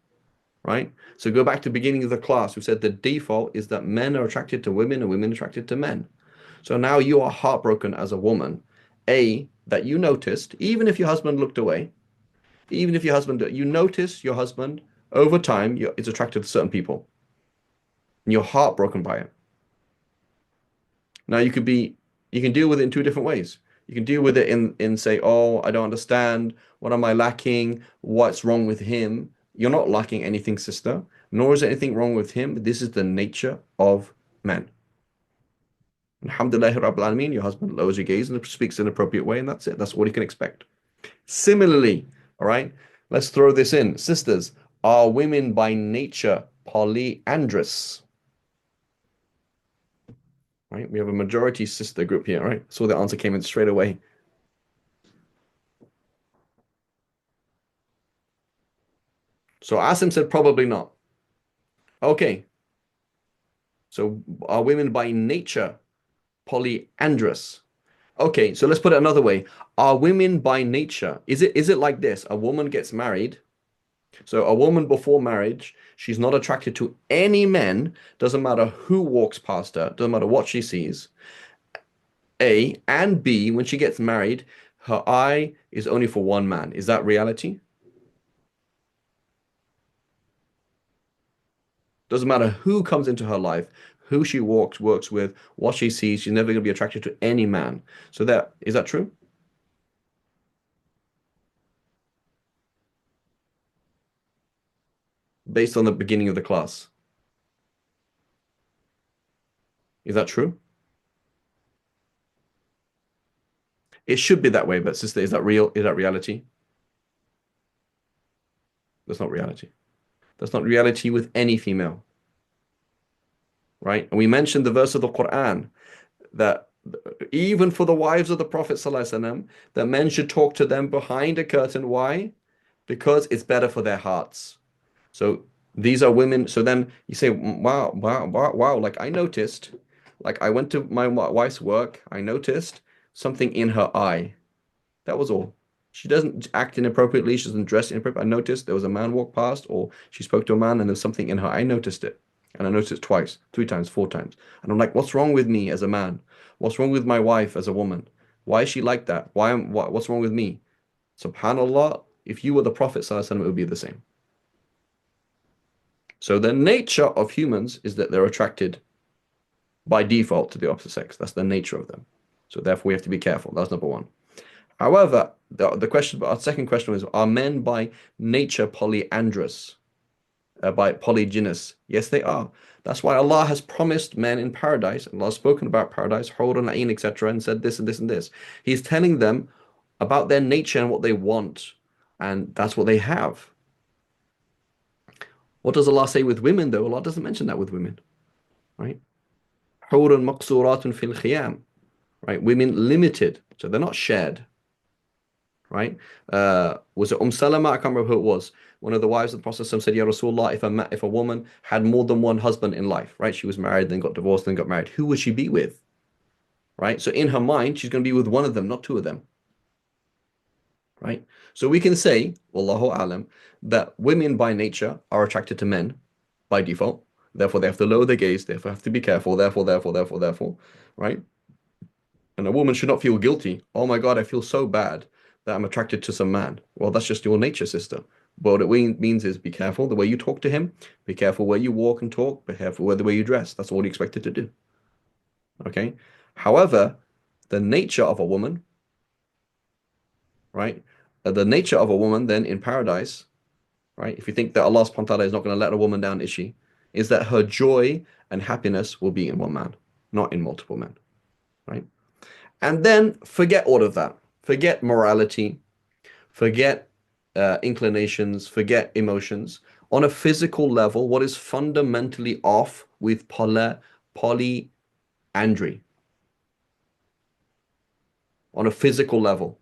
Speaker 1: right? So go back to the beginning of the class. We said the default is that men are attracted to women and women are attracted to men. So now you are heartbroken as a woman. That you noticed, even if your husband looked away, even if your husband, you notice your husband over time is attracted to certain people. And you're heartbroken by it. Now you can deal with it in two different ways. You can deal with it in say, oh, I don't understand. What am I lacking? What's wrong with him? You're not lacking anything, sister, nor is there anything wrong with him. This is the nature of men. Alhamdulillah Rabbil Alameen, your husband lowers your gaze and speaks in an appropriate way, and that's it. That's what you can expect. Similarly, all right, let's throw this in. Sisters, are women by nature polyandrous? Right? We have a majority sister group here, right? So the answer came in straight away. So Asim said probably not. Okay. So are women by nature polyandrous? Okay, so let's put it another way. Are women by nature, is it like this? A woman gets married. So a woman before marriage, she's not attracted to any men, doesn't matter who walks past her, doesn't matter what she sees. A and B, when she gets married, her eye is only for one man. Is that reality? Doesn't matter who comes into her life, who she works with, what she sees, she's never going to be attracted to any man. So that is that true? Based on the beginning of the class. Is that true? It should be that way, but sister, is that real? Is that reality? That's not reality. That's not reality with any female, right? And we mentioned the verse of the Quran that even for the wives of the Prophet ﷺ, that men should talk to them behind a curtain. Why? Because it's better for their hearts. So these are women. So then you say, wow, wow, wow, wow. Like I noticed, like I went to my wife's work, I noticed something in her eye. That was all. She doesn't act inappropriately. She doesn't dress inappropriately. I noticed there was a man walk past, or she spoke to a man, and there's something in her. I noticed it, and I noticed it twice, 3 times, 4 times, and I'm like, what's wrong with me as a man? What's wrong with my wife as a woman? Why is she like that? What's wrong with me? Subhanallah, if you were the Prophet ﷺ, it would be the same. So the nature of humans is that they're attracted by default to the opposite sex. That's the nature of them. So therefore, we have to be careful. That's number one. However, the question, our second question was, are men by nature polyandrous, by polygynous? Yes, they are. That's why Allah has promised men in paradise. Allah has spoken about paradise, Hur and Ain, etc., and said this and this and this. He's telling them about their nature and what they want, and that's what they have. What does Allah say with women, though? Allah doesn't mention that with women, right? Hur maqsuratun fil khiyam, right? Women limited, so they're not shared. Right? Was it Salama? I can't remember who it was. One of the wives of the Prophet said, Ya Rasulullah, if a woman had more than one husband in life, right? She was married, then got divorced, then got married. Who would she be with? right? So in her mind, she's going to be with one of them, not two of them, right? So we can say, Wallahu alam, that women by nature are attracted to men by default. Therefore, they have to lower their gaze, therefore have to be careful, therefore, right? And a woman should not feel guilty. Oh my God, I feel so bad that I'm attracted to some man. Well, that's just your nature, sister. But what it means is be careful the way you talk to him, be careful where you walk and talk, be careful with the way you dress. That's all you're expected to do. Okay? However, the nature of a woman, right? The nature of a woman then in paradise, right? If you think that Allah subhanahu wa ta'ala is not going to let a woman down, is she? Is that her joy and happiness will be in one man, not in multiple men, right? And then forget all of that. Forget morality, forget inclinations, forget emotions. On a physical level, what is fundamentally off with polyandry? On a physical level,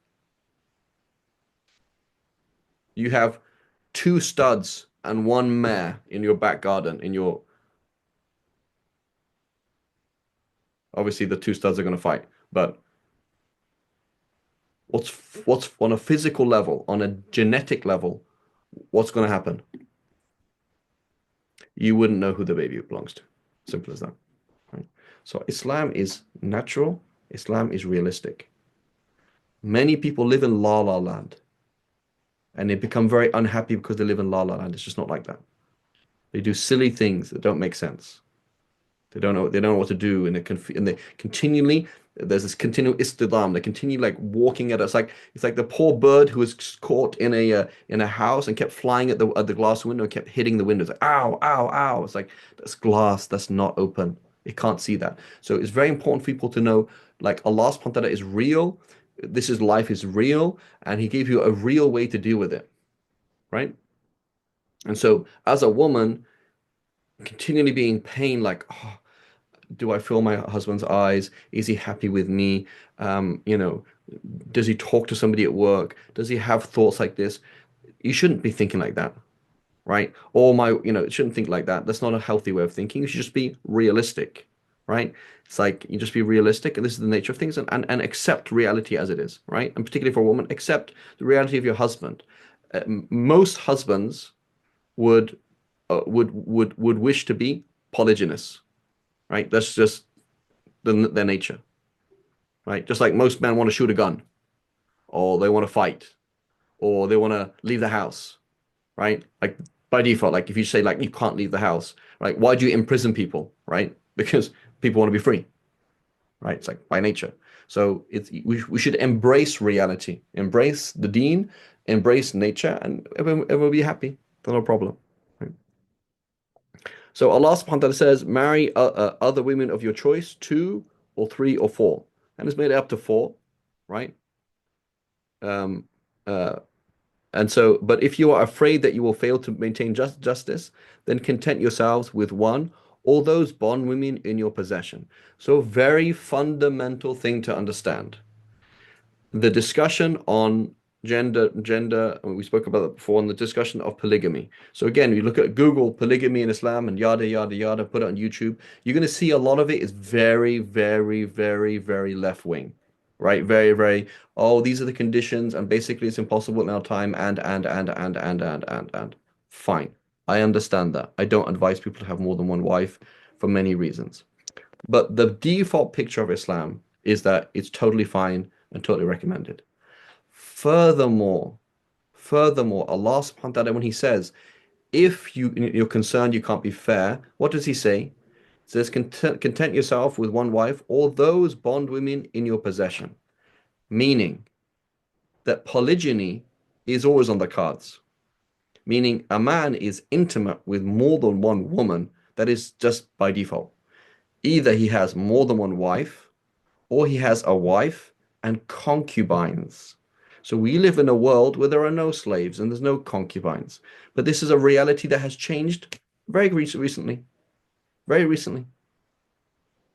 Speaker 1: you have two studs and one mare in your back garden. Obviously the two studs are going to fight, but what's on a physical level, on a genetic level, what's going to happen? You wouldn't know who the baby belongs to. Simple as that. Right? So Islam is natural. Islam is realistic. Many people live in la la land and they become very unhappy because they live in la la land. It's just not like that. They do silly things that don't make sense. They don't know what to do, and they continually there's this continual istidam. They continue like walking at us like it's like the poor bird who was caught in a house and kept flying at the glass window and kept hitting the windows. Like, ow, ow, ow. It's like that's glass that's not open. It can't see that. So it's very important for people to know like Allah subhanahu wa ta'ala is real. This is life is real, and He gave you a real way to deal with it, right? And so as a woman, continually being in pain, like, oh, do I feel my husband's eyes? Is he happy with me? You know, does he talk to somebody at work? Does he have thoughts like this? You shouldn't be thinking like that, right? Or it shouldn't think like that. That's not a healthy way of thinking. You should just be realistic, right? It's like you just be realistic, and this is the nature of things, and accept reality as it is, right? And particularly for a woman, accept the reality of your husband. Most husbands would wish to be polygynous, right? That's just their nature, right? Just like most men want to shoot a gun, or they want to fight, or they want to leave the house, right? Like by default, like if you say like you can't leave the house, right? Why do you imprison people, right? Because people want to be free, right? It's like by nature. So we should embrace reality, embrace the deen, embrace nature, and everyone will be happy. No problem. Right? So Allah subhanahu wa ta'ala says, marry other women of your choice, two or three or four. And it's made it up to four, right? Um, uh, and so, but if you are afraid that you will fail to maintain justice, then content yourselves with one or those bond women in your possession. So, very fundamental thing to understand. The discussion on gender, and we spoke about that before, and the discussion of polygamy. So again, you look at Google polygamy in Islam and yada yada yada, put it on YouTube, you're going to see a lot of it is very, very, very, very left wing, right? Very, very, oh, these are the conditions, and basically it's impossible in our time, and. Fine. I understand that. I don't advise people to have more than one wife for many reasons. But the default picture of Islam is that it's totally fine and totally recommended. Furthermore, Allah subhanahu wa ta'ala, when He says, if you're concerned you can't be fair, what does He say? He says, content yourself with one wife or those bondwomen in your possession. Meaning that polygyny is always on the cards. Meaning a man is intimate with more than one woman, that is just by default. Either he has more than one wife, or he has a wife and concubines. So we live in a world where there are no slaves and there's no concubines. But this is a reality that has changed very recently. Very recently.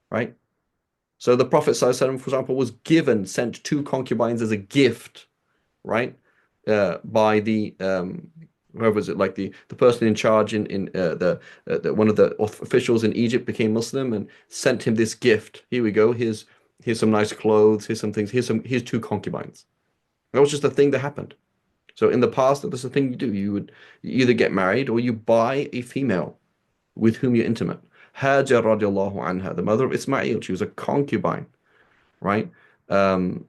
Speaker 1: Right? So the Prophet ﷺ, for example, was sent two concubines as a gift, right? By the whoever was it, like the person in charge in the one of the officials in Egypt became Muslim and sent him this gift. Here we go. Here's here's some nice clothes, here's some things, here's two concubines. That was just a thing that happened. So in the past, that's the thing you do. You either get married or you buy a female with whom you're intimate. Hajar radiallahu anha, the mother of Ismail, she was a concubine, right? Um,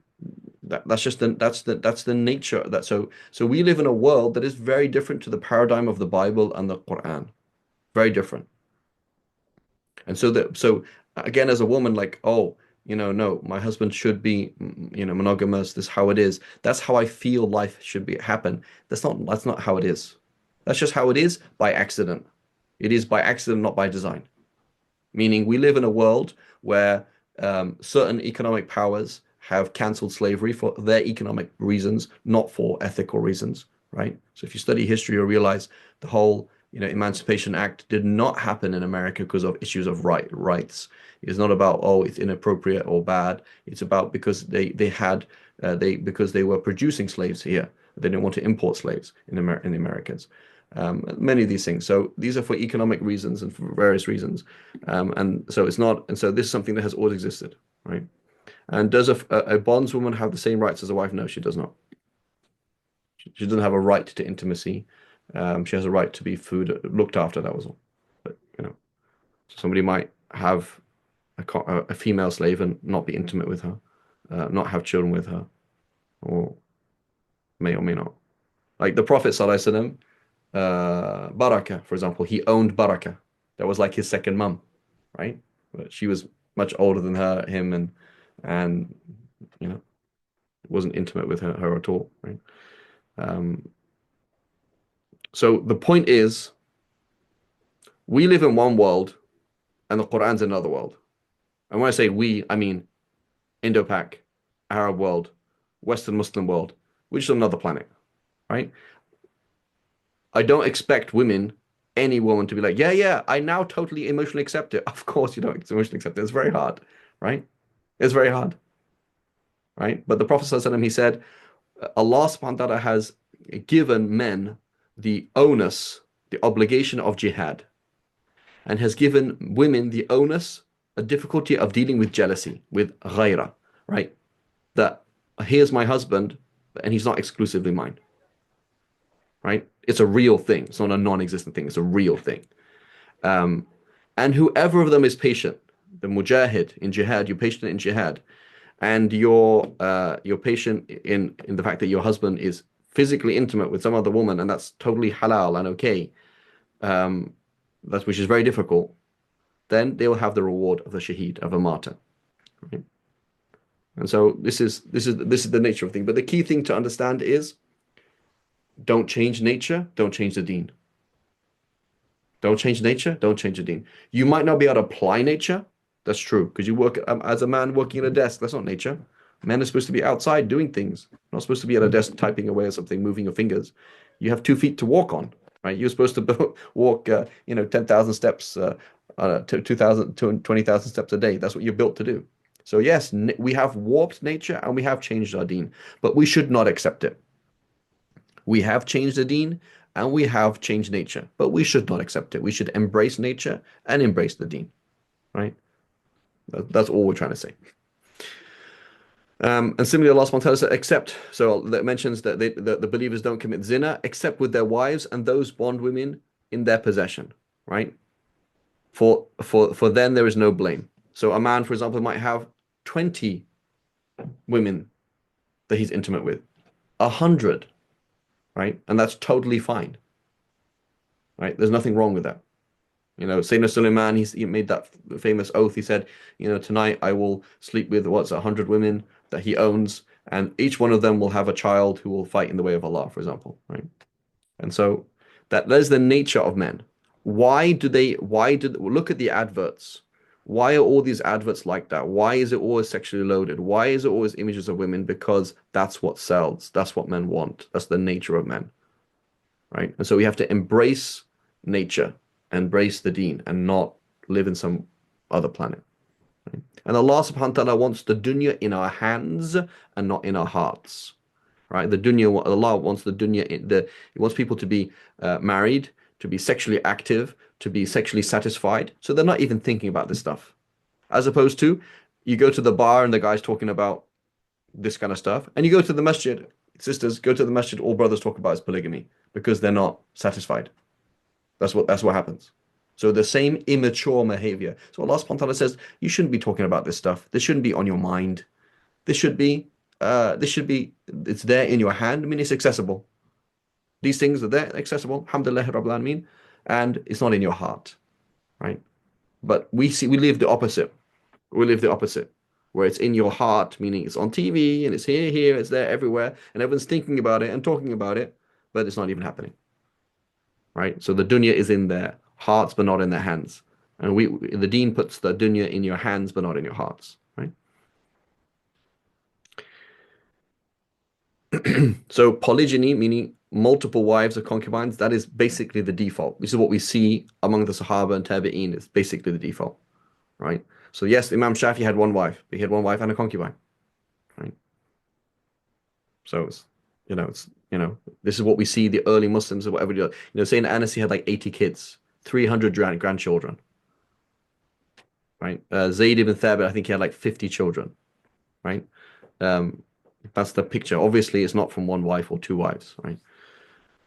Speaker 1: that's the nature of that. So we live in a world that is very different to the paradigm of the Bible and the Quran. Very different. And so again, as a woman, like, oh, no, my husband should be, monogamous. This is how it is. That's how I feel life should be happen. That's not how it is. That's just how it is by accident. It is by accident, not by design. Meaning we live in a world where certain economic powers have cancelled slavery for their economic reasons, not for ethical reasons, right? So if you study history, you'll realize the whole, Emancipation Act did not happen in America because of issues of rights. It's not about, oh, it's inappropriate or bad. It's about because because they were producing slaves here. They didn't want to import slaves in the Americans. Many of these things. So these are for economic reasons and for various reasons. And so it's not, and so this is something that has always existed, right? And does a bondswoman have the same rights as a wife? No, she does not. She doesn't have a right to intimacy. She has a right to be food looked after. That was all. But somebody might have a female slave and not be intimate with her, not have children with her, or may not. Like the Prophet ﷺ, Baraka, for example, he owned Baraka. That was like his second mum, right? But she was much older than him, and wasn't intimate with her at all, right? Um, so the point is, we live in one world, and the Quran's in another world. And when I say we, I mean Indo-Pac, Arab world, Western Muslim world, which is another planet, right? I don't expect any woman to be like, yeah, I now totally emotionally accept it. Of course you don't emotionally accept it. It's very hard, right? It's very hard, right? But the Prophet ﷺ, he said, Allah subhanahu wa ta'ala has given men the onus, the obligation of jihad, and has given women the onus, a difficulty of dealing with jealousy, with ghaira, right? That here's my husband, and he's not exclusively mine, right? It's a real thing. It's not a non-existent thing. It's a real thing. And whoever of them is patient, the mujahid in jihad, you're patient in jihad, and you're patient in the fact that your husband is physically intimate with some other woman, and that's totally halal and okay, which is very difficult, then they will have the reward of the shaheed, of a martyr. Right? And so this is the nature of things. But the key thing to understand is, don't change nature, don't change the deen. Don't change nature, don't change the deen. You might not be able to apply nature. That's true, because you work as a man working at a desk. That's not nature. Men are supposed to be outside doing things. Not supposed to be at a desk typing away or something, moving your fingers. You have 2 feet to walk on, right? You're supposed to walk, 10,000 steps, 2,000, 20,000 steps a day. That's what you're built to do. So yes, we have warped nature and we have changed our deen, but we should not accept it. We have changed the deen and we have changed nature, but we should not accept it. We should embrace nature and embrace the deen, right? That's all we're trying to say. And similarly, Allah subhanahu wa ta'ala said, except, so that mentions that the believers don't commit zina except with their wives and those bondwomen in their possession, right? For then there is no blame. So a man, for example, might have 20 women that he's intimate with, 100, right? And that's totally fine, right? There's nothing wrong with that. Sayyidina Sulaiman, he made that famous oath. He said, tonight I will sleep with 100 women that he owns, and each one of them will have a child who will fight in the way of Allah, for example, right? And so that is the nature of men. Look at the adverts. Why are all these adverts like that? Why is it always sexually loaded? Why is it always images of women? Because that's what sells. That's what men want. That's the nature of men, right? And so we have to embrace nature, embrace the deen, and not live in some other planet. Right? And Allah subhanahu wa ta'ala wants the dunya in our hands and not in our hearts. Right? The dunya, Allah wants the dunya He wants people to be married, to be sexually active, to be sexually satisfied. So they're not even thinking about this stuff. As opposed to You go to the bar and the guy's talking about this kind of stuff. And you go to the masjid, sisters go to the masjid, all brothers talk about is polygamy because they're not satisfied. That's what happens. So the same immature behavior. So Allah subhanahu wa ta'ala says, you shouldn't be talking about this stuff. This shouldn't be on your mind. This should be it's there in your hand. I mean, it's accessible. These things are there, accessible. Alhamdulillah Rabbil Alameen. And it's not in your heart, right? But we live the opposite. We live the opposite, where it's in your heart, meaning it's on TV and it's here, it's there, everywhere, and everyone's thinking about it and talking about it, but it's not even happening, right? So the dunya is in their hearts, but not in their hands. And the deen puts the dunya in your hands, but not in your hearts, right? So polygyny, meaning multiple wives or concubines, that is basically the default. This is what we see among the Sahaba and Tabi'een. It's basically the default, right? So yes, Imam Shafi had one wife. He had one wife and a concubine, right? So this is what we see the early Muslims or whatever. Saying Anas, he had like 80 kids, 300 grandchildren, right? Zayd ibn Thabit, I think he had like 50 children, right? Um, that's the picture. Obviously, it's not from one wife or two wives, right?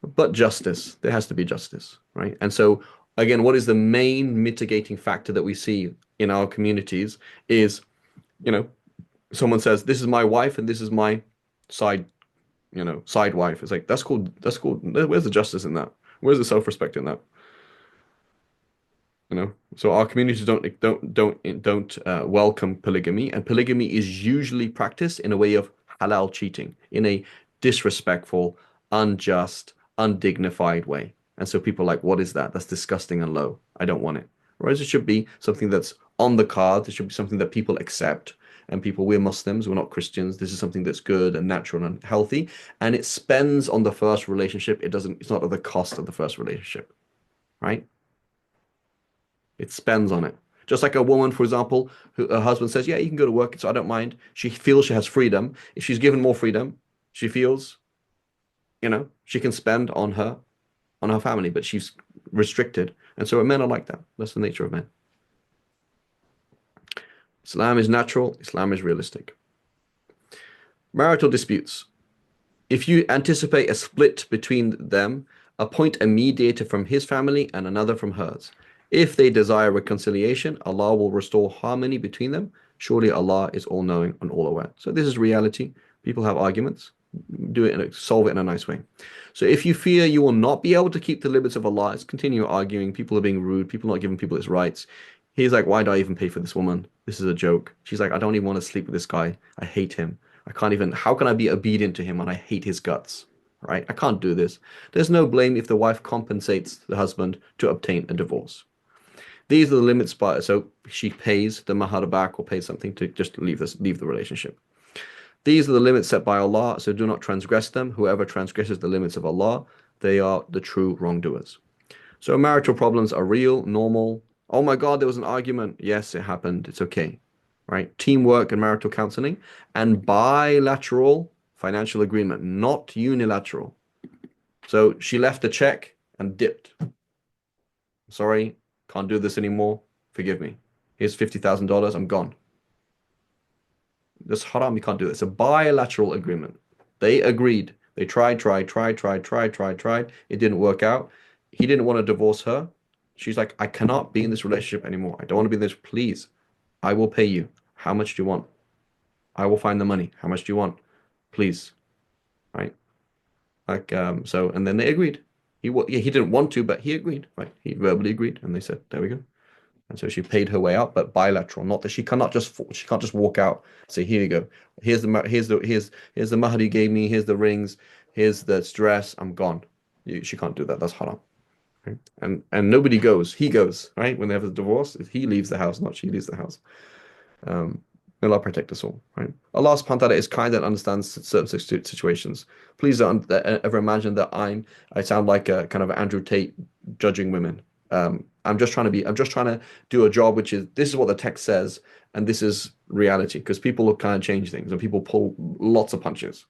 Speaker 1: But justice, there has to be justice, right? And so, again, what is the main mitigating factor that we see in our communities is, someone says, this is my wife and this is my side, side wife. It's like, that's cool. That's cool. Where's the justice in that? Where's the self-respect in that? So our communities don't welcome polygamy, and polygamy is usually practiced in a way of halal cheating, in a disrespectful, unjust, undignified way. And so people are like, what is that? That's disgusting and low. I don't want it. Whereas it should be something that's on the cards. It should be something that people accept. And we're Muslims, we're not Christians. This is something that's good and natural and healthy. And it spends on the first relationship. It's not at the cost of the first relationship, right? It spends on it. Just like a woman, for example, who her husband says, yeah, you can go to work, so I don't mind. She feels she has freedom. If she's given more freedom, she feels, she can spend on her family, but she's restricted. And so men are like that. That's the nature of men. Islam is natural, Islam is realistic. Marital disputes. If you anticipate a split between them, appoint a mediator from his family and another from hers. If they desire reconciliation, Allah will restore harmony between them. Surely Allah is all-knowing and all-aware. So this is reality. People have arguments. Solve it in a nice way. So if you fear you will not be able to keep the limits of Allah, it's continue arguing. People are being rude. People are not giving people its rights. He's like, why do I even pay for this woman? This is a joke. She's like, I don't even want to sleep with this guy. I hate him. How can I be obedient to him when I hate his guts? Right? I can't do this. There's no blame if the wife compensates the husband to obtain a divorce. These are the limits, so she pays the mahar back or pays something to just leave the relationship. These are the limits set by Allah, so do not transgress them. Whoever transgresses the limits of Allah, they are the true wrongdoers. So marital problems are real, normal. Oh my God, there was an argument. Yes, it happened. It's okay, right? Teamwork and marital counseling and bilateral financial agreement, not unilateral. So she left a check and dipped. Sorry, can't do this anymore. Forgive me. Here's $50,000. I'm gone. That's haram. You can't do it. It's a bilateral agreement. They agreed. They tried. It didn't work out. He didn't want to divorce her. She's like, I cannot be in this relationship anymore. I don't want to be in this. Please, I will pay you. How much do you want? I will find the money. How much do you want? Please. Right? And then they agreed. He didn't want to, but he agreed. Right? He verbally agreed, and they said, there we go. And so she paid her way out, but bilateral. Not that she can't just walk out. Say, here you go. Here's the mahar you gave me. Here's the rings. Here's the dress. I'm gone. She can't do that. That's haram. Right? And nobody goes. He goes. Right? When they have a divorce, he leaves the house, not she leaves the house. May Allah protect us all. Right? Allah subhanahu wa ta'ala is kind and understands certain situations. Please don't ever imagine that I sound like a kind of Andrew Tate judging women. I'm just trying to do a job, which is, this is what the text says, and this is reality, because people will kind of change things and people pull lots of punches.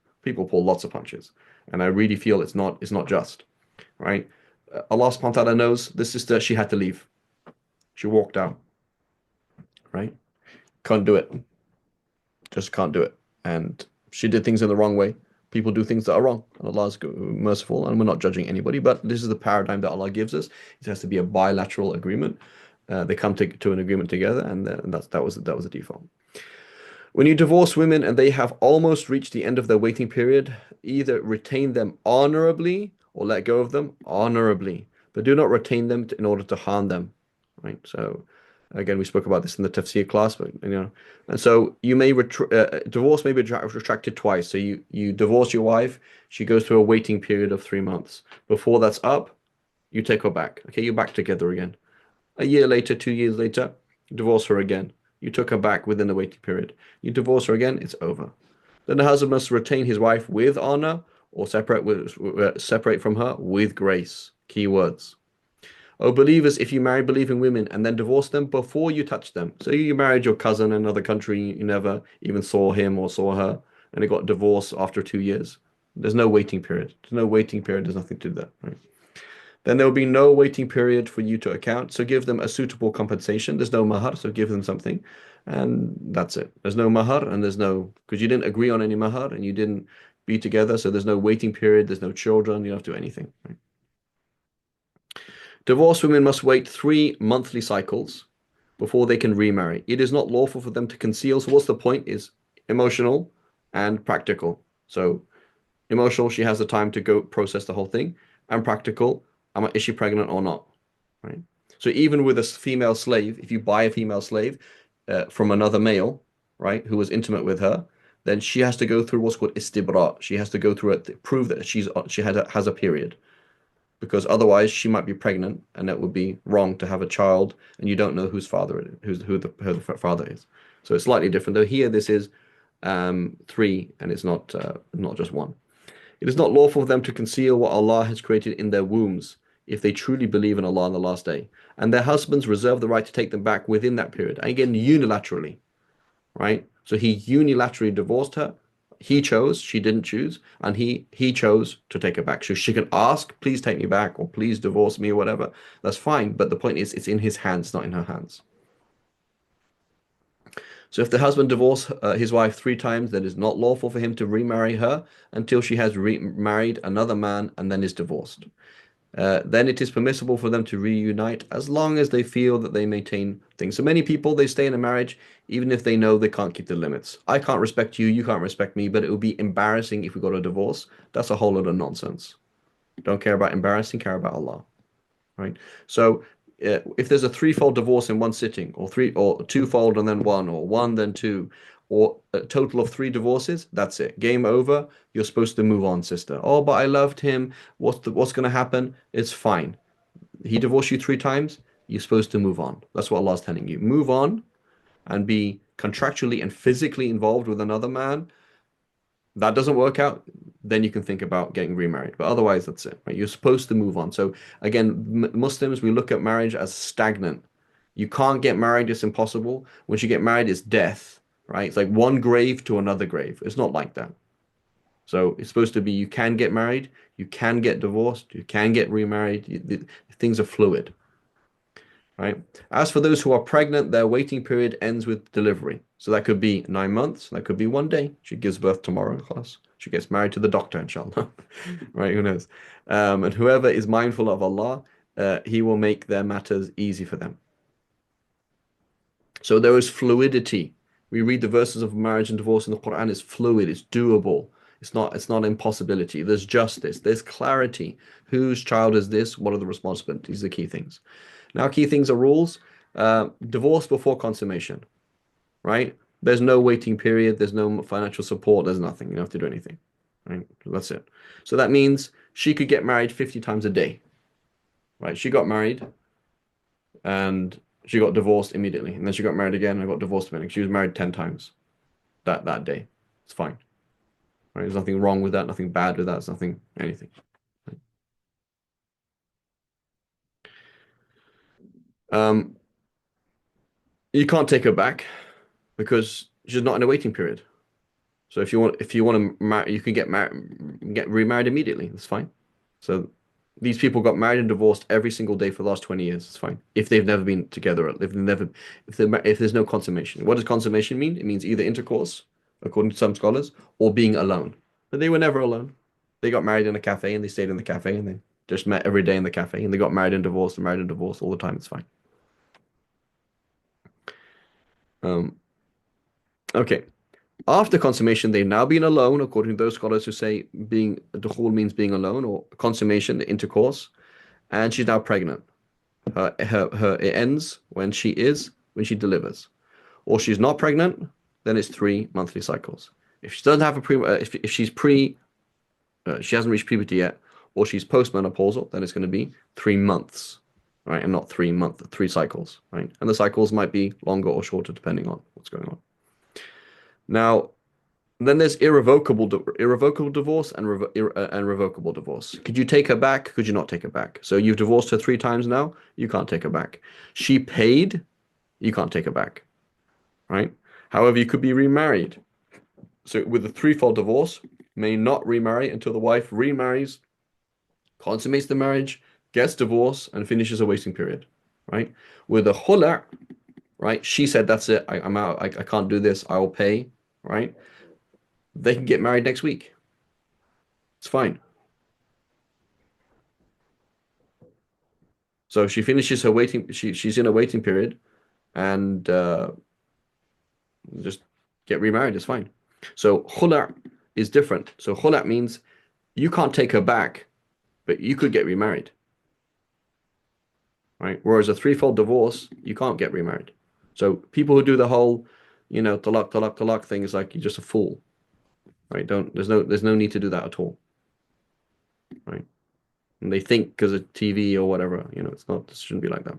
Speaker 1: And I really feel it's not just, right? Allah subhanahu wa ta'ala knows this sister, she had to leave. She walked out, right? Can't do it. just can't do it. And she did things in the wrong way. People do things that are wrong, and Allah is merciful, and we're not judging anybody. But this is the paradigm that Allah gives us. It has to be a bilateral agreement. They come to an agreement together, and that was the default. When you divorce women and they have almost reached the end of their waiting period, either retain them honorably or let go of them honorably, but do not retain them in order to harm them. Right? So, again, we spoke about this in the tafsir class, but and so you may divorce may be retracted twice. So you divorce your wife, she goes through a waiting period of 3 months. Before that's up, you take her back. Okay, you're back together again. A year later, 2 years later, divorce her again. You took her back within the waiting period. You divorce her again, it's over. Then the husband must retain his wife with honor or separate from her with grace. Key words. O believers, if you marry believing women and then divorce them before you touch them. So you married your cousin in another country, you never even saw him or saw her, and they got divorced after 2 years. There's no waiting period. There's no waiting period. There's nothing to do that, right? Then there will be no waiting period for you to account. So give them a suitable compensation. There's no mahar, so give them something. And that's it. There's no mahar and because you didn't agree on any mahar and you didn't be together. So there's no waiting period. There's no children. You don't have to do anything. Right? Divorced women must wait 3 monthly cycles before they can remarry. It is not lawful for them to conceal. So what's the point is emotional and practical. So emotional, she has the time to go process the whole thing. And practical, is she pregnant or not? Right. So even with a female slave, if you buy a female slave from another male, right, who was intimate with her, then she has to go through what's called istibra. She has to go through it to prove that has a period, because otherwise she might be pregnant, and that would be wrong to have a child, and you don't know whose father it is, who the father is. So it's slightly different. Though here this is three, and it's not just one. It is not lawful for them to conceal what Allah has created in their wombs if they truly believe in Allah on the last day. And their husbands reserve the right to take them back within that period. And again, unilaterally, right? So he unilaterally divorced her. He chose, she didn't choose, and he chose to take her back. So she can ask, please take me back, or please divorce me, or whatever. That's fine. But the point is, it's in his hands, not in her hands. So if the husband divorced his wife 3 times, then it's not lawful for him to remarry her until she has remarried another man and then is divorced. Then it is permissible for them to reunite as long as they feel that they maintain things. So many people, they stay in a marriage even if they know they can't keep the limits. I can't respect you, you can't respect me, but it would be embarrassing if we got a divorce. That's a whole lot of nonsense. Don't care about embarrassing, care about Allah. Right? So if there's a threefold divorce in one sitting, or twofold and then one, or one then two, or a total of 3 divorces, that's it. Game over. You're supposed to move on, sister. Oh, but I loved him. What's going to happen? It's fine. He divorced you 3 times. You're supposed to move on. That's what Allah's telling you. Move on and be contractually and physically involved with another man. That doesn't work out, then you can think about getting remarried. But otherwise, that's it. Right? You're supposed to move on. So again, Muslims, we look at marriage as stagnant. You can't get married; it's impossible. Once you get married, it's death. Right? It's like one grave to another grave. It's not like that. So it's supposed to be you can get married, you can get divorced, you can get remarried. Things are fluid. Right? As for those who are pregnant, their waiting period ends with delivery. So that could be 9 months, that could be one day. She gives birth tomorrow, class. She gets married to the doctor, inshallah. Right? Who knows? And whoever is mindful of Allah, He will make their matters easy for them. So there is fluidity. We read the verses of marriage and divorce in the Quran. It's fluid, it's doable. It's not impossibility. There's justice, there's clarity. Whose child is this? What are the responsibilities? The key things. Now, key things are rules. Divorce before consummation, right? There's no waiting period. There's no financial support. There's nothing. You don't have to do anything, right? That's it. So that means she could get married 50 times a day, right? She got married and she got divorced immediately. And then she got married again and got divorced immediately. She was married 10 times that day. It's fine, right? There's nothing wrong with that. Nothing bad with that. There's nothing, anything. Um, you can't take her back because she's not in a waiting period. So if you want to marry, you can get remarried immediately. That's fine. So these people got married and divorced every single day for the last 20 years. It's fine. If they've never been together, if there's no consummation. What does consummation mean? It means either intercourse according to some scholars, or being alone. But they were never alone. They got married in a cafe and they stayed in the cafe and they just met every day in the cafe and they got married and divorced all the time. It's fine. Um, okay. After consummation, they've now been alone, according to those scholars who say being dukhul means being alone or consummation, the intercourse, and she's now pregnant. It ends when she delivers. Or she's not pregnant, then it's 3 monthly cycles. If she doesn't have a if she's she hasn't reached puberty yet, or she's postmenopausal, then it's going to be 3 months, right? And not 3 cycles, right? And the cycles might be longer or shorter depending on what's going on. Now, then there's irrevocable divorce and revocable divorce. Could you take her back? Could you not take her back? So you've divorced her 3 times now. You can't take her back. She paid. You can't take her back, right? However, you could be remarried. So with a threefold divorce, may not remarry until the wife remarries, consummates the marriage, gets divorced, and finishes a waiting period, right? With a khula', right? She said, "That's it. I'm out. I can't do this. I will pay," right? They can get married next week. It's fine. So she finishes her waiting. She's in a waiting period, and just get remarried. It's fine. So khula' is different. So khula' means you can't take her back, but you could get remarried, right? Whereas a threefold divorce, you can't get remarried. So people who do the whole, talaq, talaq, talaq thing is like you're just a fool, right? Don't there's no need to do that at all, right? And they think because of TV or whatever, it's not, it shouldn't be like that.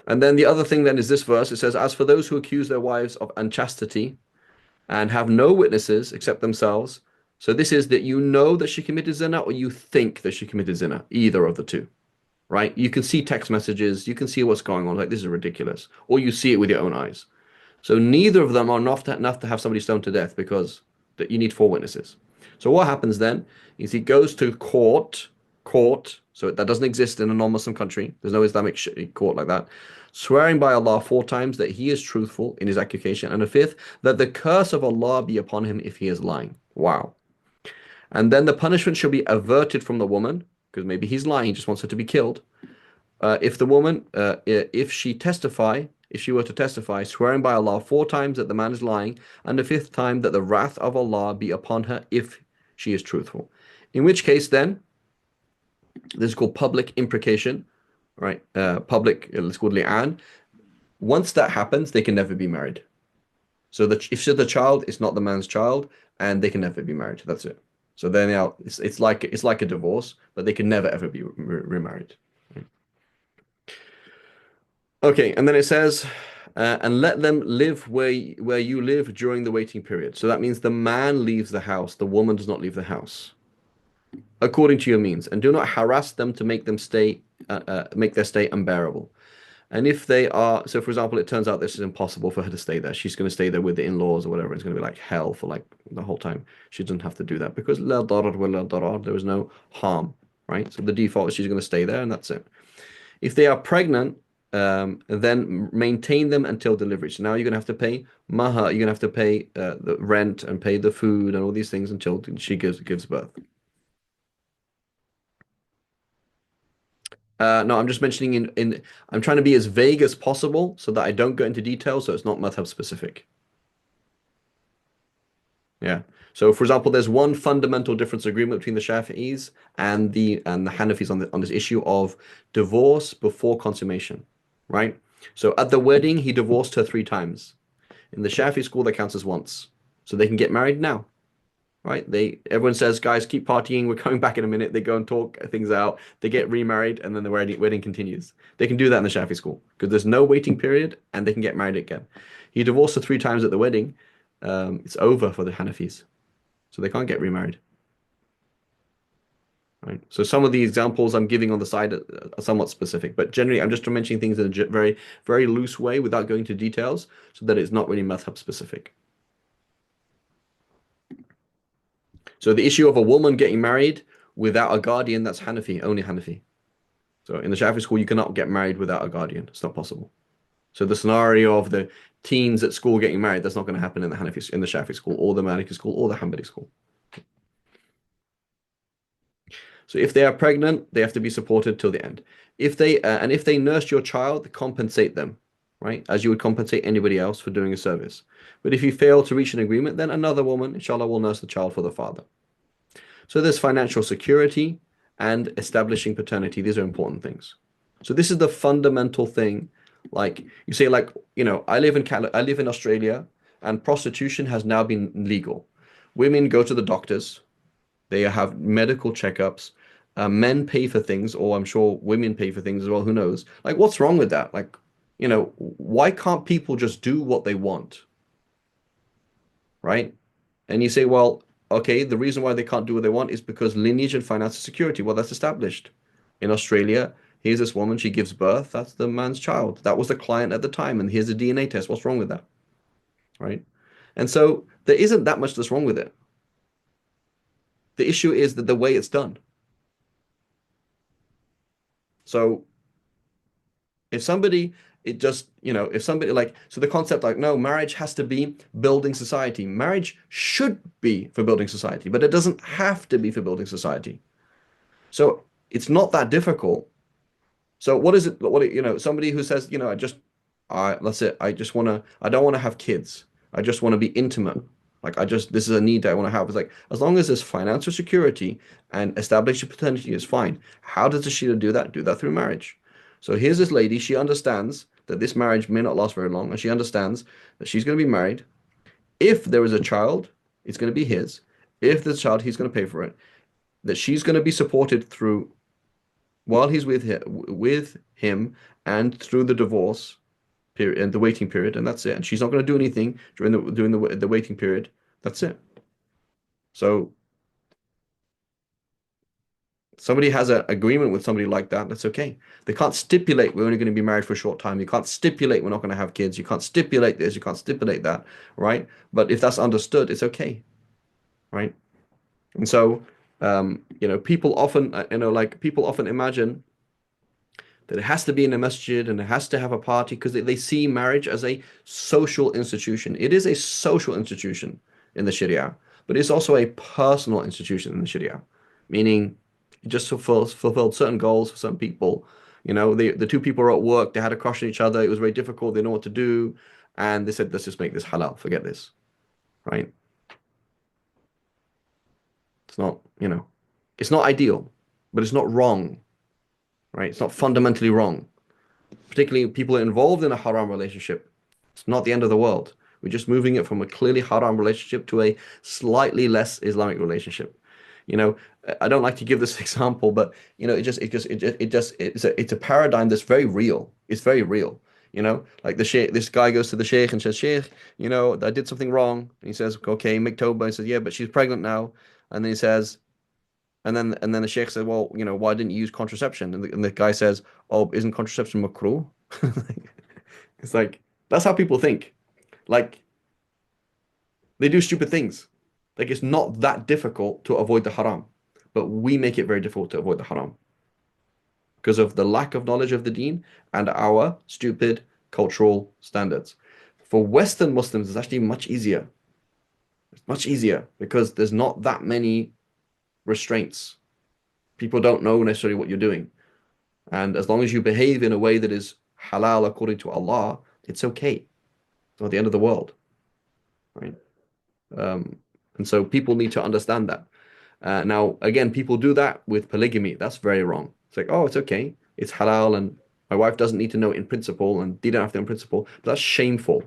Speaker 1: And then the other thing then is this verse. It says, "As for those who accuse their wives of unchastity and have no witnesses except themselves." So this is that you know that she committed zina or you think that she committed zina, either of the two, right? You can see text messages, you can see what's going on, like this is ridiculous, or you see it with your own eyes. So neither of them are enough to have somebody stoned to death because that you need 4 witnesses. So what happens then is he goes to court. So that doesn't exist in a non-Muslim country. There's no Islamic court like that. Swearing by Allah 4 times that he is truthful in his accusation, and a fifth that the curse of Allah be upon him if he is lying. Wow. And then the punishment shall be averted from the woman because maybe he's lying. He just wants her to be killed. If the woman, if she were to testify, swearing by Allah 4 times that the man is lying, and the fifth time that the wrath of Allah be upon her if she is truthful. In which case, then, this is called public imprecation, right? It's called li'an. Once that happens, they can never be married. So if the child is not the man's child, and they can never be married. That's it. So then now it's like a divorce, but they can never ever be remarried. Okay, and then it says, and let them live where you live during the waiting period. So that means the man leaves the house, the woman does not leave the house, according to your means, and do not harass them to make make their stay unbearable. And if they are, so for example, it turns out this is impossible for her to stay there. She's going to stay there with the in-laws or whatever. It's going to be like hell for like the whole time. She doesn't have to do that because la darar wa la darar, there is no harm, right? So the default is she's going to stay there and that's it. If they are pregnant, then maintain them until delivery. So now you're going to have to pay mahar, you're going to have to pay the rent and pay the food and all these things until she gives birth. No, I'm just mentioning I'm trying to be as vague as possible so that I don't go into detail, so it's not madhab specific. Yeah. So for example, there's one fundamental difference agreement between the Shafi'is and the Hanafis on this issue of divorce before consummation, right? So at the wedding, he divorced her 3 times. In the Shafi school, that counts as once. So they can get married now. Right? Everyone says, guys, keep partying. We're coming back in a minute. They go and talk things out. They get remarried, and then the wedding continues. They can do that in the Shafi school because there's no waiting period, and they can get married again. He divorced her 3 times at the wedding. It's over for the Hanafis, so they can't get remarried. Right. So some of the examples I'm giving on the side are somewhat specific, but generally I'm just mentioning things in a very, very loose way without going into details, so that it's not really madhab specific. So the issue of a woman getting married without a guardian, that's Hanafi, only Hanafi. So in the Shafi school, you cannot get married without a guardian. It's not possible. So the scenario of the teens at school getting married. That's not going to happen in the Shafi'i school or the Maliki school or the Hanbali school. So if they are pregnant, they have to be supported till the end. If they nurse your child, compensate them, right? As you would compensate anybody else for doing a service. But if you fail to reach an agreement, then another woman, inshallah, will nurse the child for the father. So there's financial security and establishing paternity. These are important things. So this is the fundamental thing. Like you say, like, I live in Australia, and prostitution has now been legal. Women go to the doctors, they have medical checkups. Men pay for things, or I'm sure women pay for things as well. Who knows? Like, what's wrong with that? Like, why can't people just do what they want, right? And you say, well, okay, the reason why they can't do what they want is because lineage and financial security. Well, that's established. In Australia, here's this woman, she gives birth, that's the man's child. That was the client at the time, and here's a DNA test. What's wrong with that? Right? And so there isn't that much that's wrong with it. The issue is that the way it's done. So if somebody, it just, if somebody like, so the concept like, no, marriage has to be building society. Marriage should be for building society, but it doesn't have to be for building society. So it's not that difficult. So what is it? Somebody who says, that's it. I don't want to have kids. I just want to be intimate. Like this is a need that I want to have. It's like, as long as there's financial security and establishing paternity is fine. How does the Shia do that? Do that through marriage. So here's this lady. She understands that this marriage may not last very long, and she understands that she's going to be married. If there is a child, it's going to be his. If there's a child, he's going to pay for it. That she's going to be supported through while he's with him and through the divorce period and the waiting period, and that's it. And she's not going to do anything during the waiting period. That's it. So somebody has an agreement with somebody like that, that's okay. They can't stipulate we're only going to be married for a short time. You can't stipulate we're not going to have kids. You can't stipulate this. You can't stipulate that, right? But if that's understood, it's okay, right? And so, people often, people often imagine that it has to be in a masjid and it has to have a party because they see marriage as a social institution. It is a social institution in the Sharia, but it's also a personal institution in the Sharia, meaning it just fulfilled certain goals for some people. The two people were at work, they had a crush on each other, it was very difficult, they know what to do, and they said, let's just make this halal, forget this, right? It's not, it's not ideal, but it's not wrong, right? It's not fundamentally wrong. Particularly people involved in a haram relationship. It's not the end of the world. We're just moving it from a clearly haram relationship to a slightly less Islamic relationship. You know, I don't like to give this example, but it's a paradigm that's very real. It's very real. Like the sheikh, this guy goes to the sheikh and says, Sheikh, I did something wrong. And he says, okay, make tawbah. He says, yeah, but she's pregnant now. And then he says, and then the sheikh said, well, why didn't you use contraception? And the guy says, oh, isn't contraception makruh? It's like that's how people think. Like they do stupid things. Like it's not that difficult to avoid the haram, but we make it very difficult to avoid the haram because of the lack of knowledge of the deen and our stupid cultural standards. For Western Muslims, it's actually much easier. It's much easier because there's not that many restraints. People don't know necessarily what you're doing. And as long as you behave in a way that is halal according to Allah, it's okay. It's not the end of the world, right? Um, and so people need to understand that. Now, again, people do that with polygamy. That's very wrong. It's like, oh, it's okay. It's halal, and my wife doesn't need to know it in principle, and they don't have to know in principle. But that's shameful.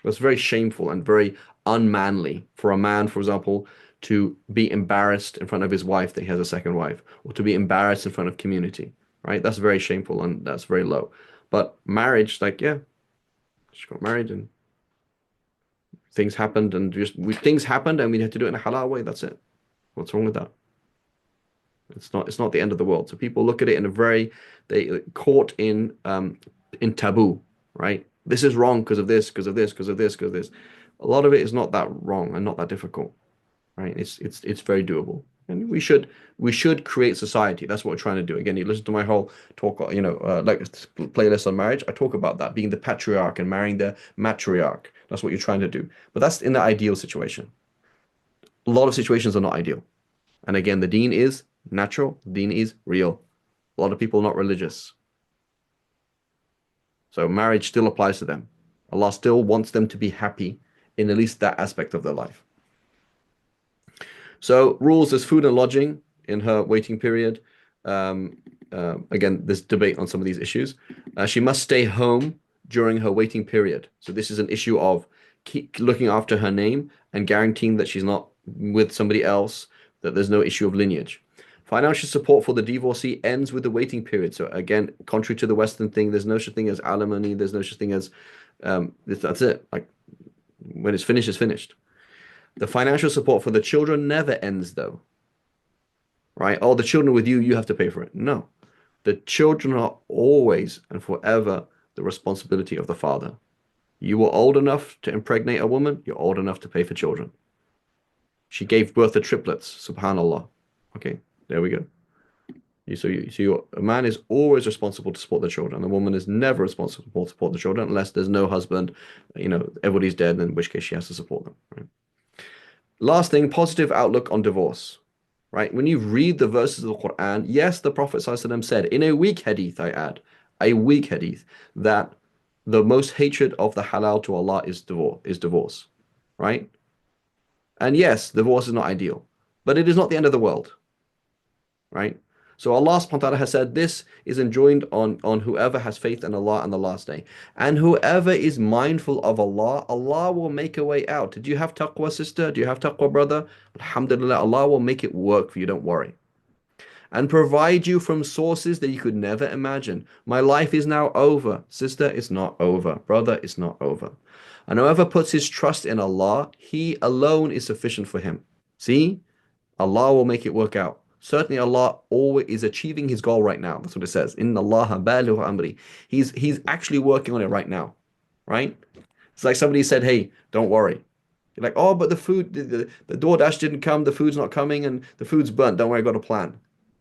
Speaker 1: That's very shameful and very unmanly for a man, for example, to be embarrassed in front of his wife that he has a second wife, or to be embarrassed in front of community, right? That's very shameful and that's very low. But marriage, like, yeah, she got married and things happened, and things happened, and we had to do it in a halal way. That's it. What's wrong with that? It's not the end of the world. So people look at it in a very they caught in taboo, right? This is wrong because of this, because of this, because of this. A lot of it is not that wrong and not that difficult, right? It's very doable. And we should create society. That's what we're trying to do. Again, you listen to my whole talk, like playlist on marriage. I talk about that being the patriarch and marrying the matriarch. That's what you're trying to do. But that's in the ideal situation. A lot of situations are not ideal. And again, the deen is natural, the deen is real. A lot of people are not religious. So marriage still applies to them. Allah still wants them to be happy in at least that aspect of their life. So rules as food and lodging in her waiting period. Um, again, there's debate on some of these issues. She must stay home during her waiting period. So this is an issue of keep looking after her name and guaranteeing that she's not with somebody else, that there's no issue of lineage. Financial support for the divorcee ends with the waiting period. So again, contrary to the Western thing, there's no such thing as alimony. There's no such thing as that's it. Like when it's finished, it's finished. The financial support for the children never ends, though. Right? Oh, the children are with you, you have to pay for it. No. The children are always and forever the responsibility of the father. You were old enough to impregnate a woman, you're old enough to pay for children. She gave birth to triplets, subhanallah. Okay, there we go. A man is always responsible to support the children. The woman is never responsible to support the children unless there's no husband, everybody's dead, in which case she has to support them. Right? Last thing, positive outlook on divorce. Right? When you read the verses of the Quran, yes, the Prophet ﷺ said, in a weak hadith, I add, a weak hadith, that the most hatred of the halal to Allah is divorce. Right? And yes, divorce is not ideal, but it is not the end of the world. Right? So Allah subhanahu wa ta'ala has said this is enjoined on whoever has faith in Allah and the last day. And whoever is mindful of Allah, Allah will make a way out. Do you have taqwa, sister? Do you have taqwa, brother? Alhamdulillah, Allah will make it work for you, don't worry. And provide you from sources that you could never imagine. My life is now over. Sister, it's not over. Brother, it's not over. And whoever puts his trust in Allah, He alone is sufficient for him. See? Allah will make it work out. Certainly Allah always is achieving his goal right now. That's what it says. Inna Allah balighu amri. He's actually working on it right now. Right? It's like somebody said, hey, don't worry. You're like, oh, but the food, the DoorDash didn't come, the food's not coming, and the food's burnt. Don't worry, I got a plan.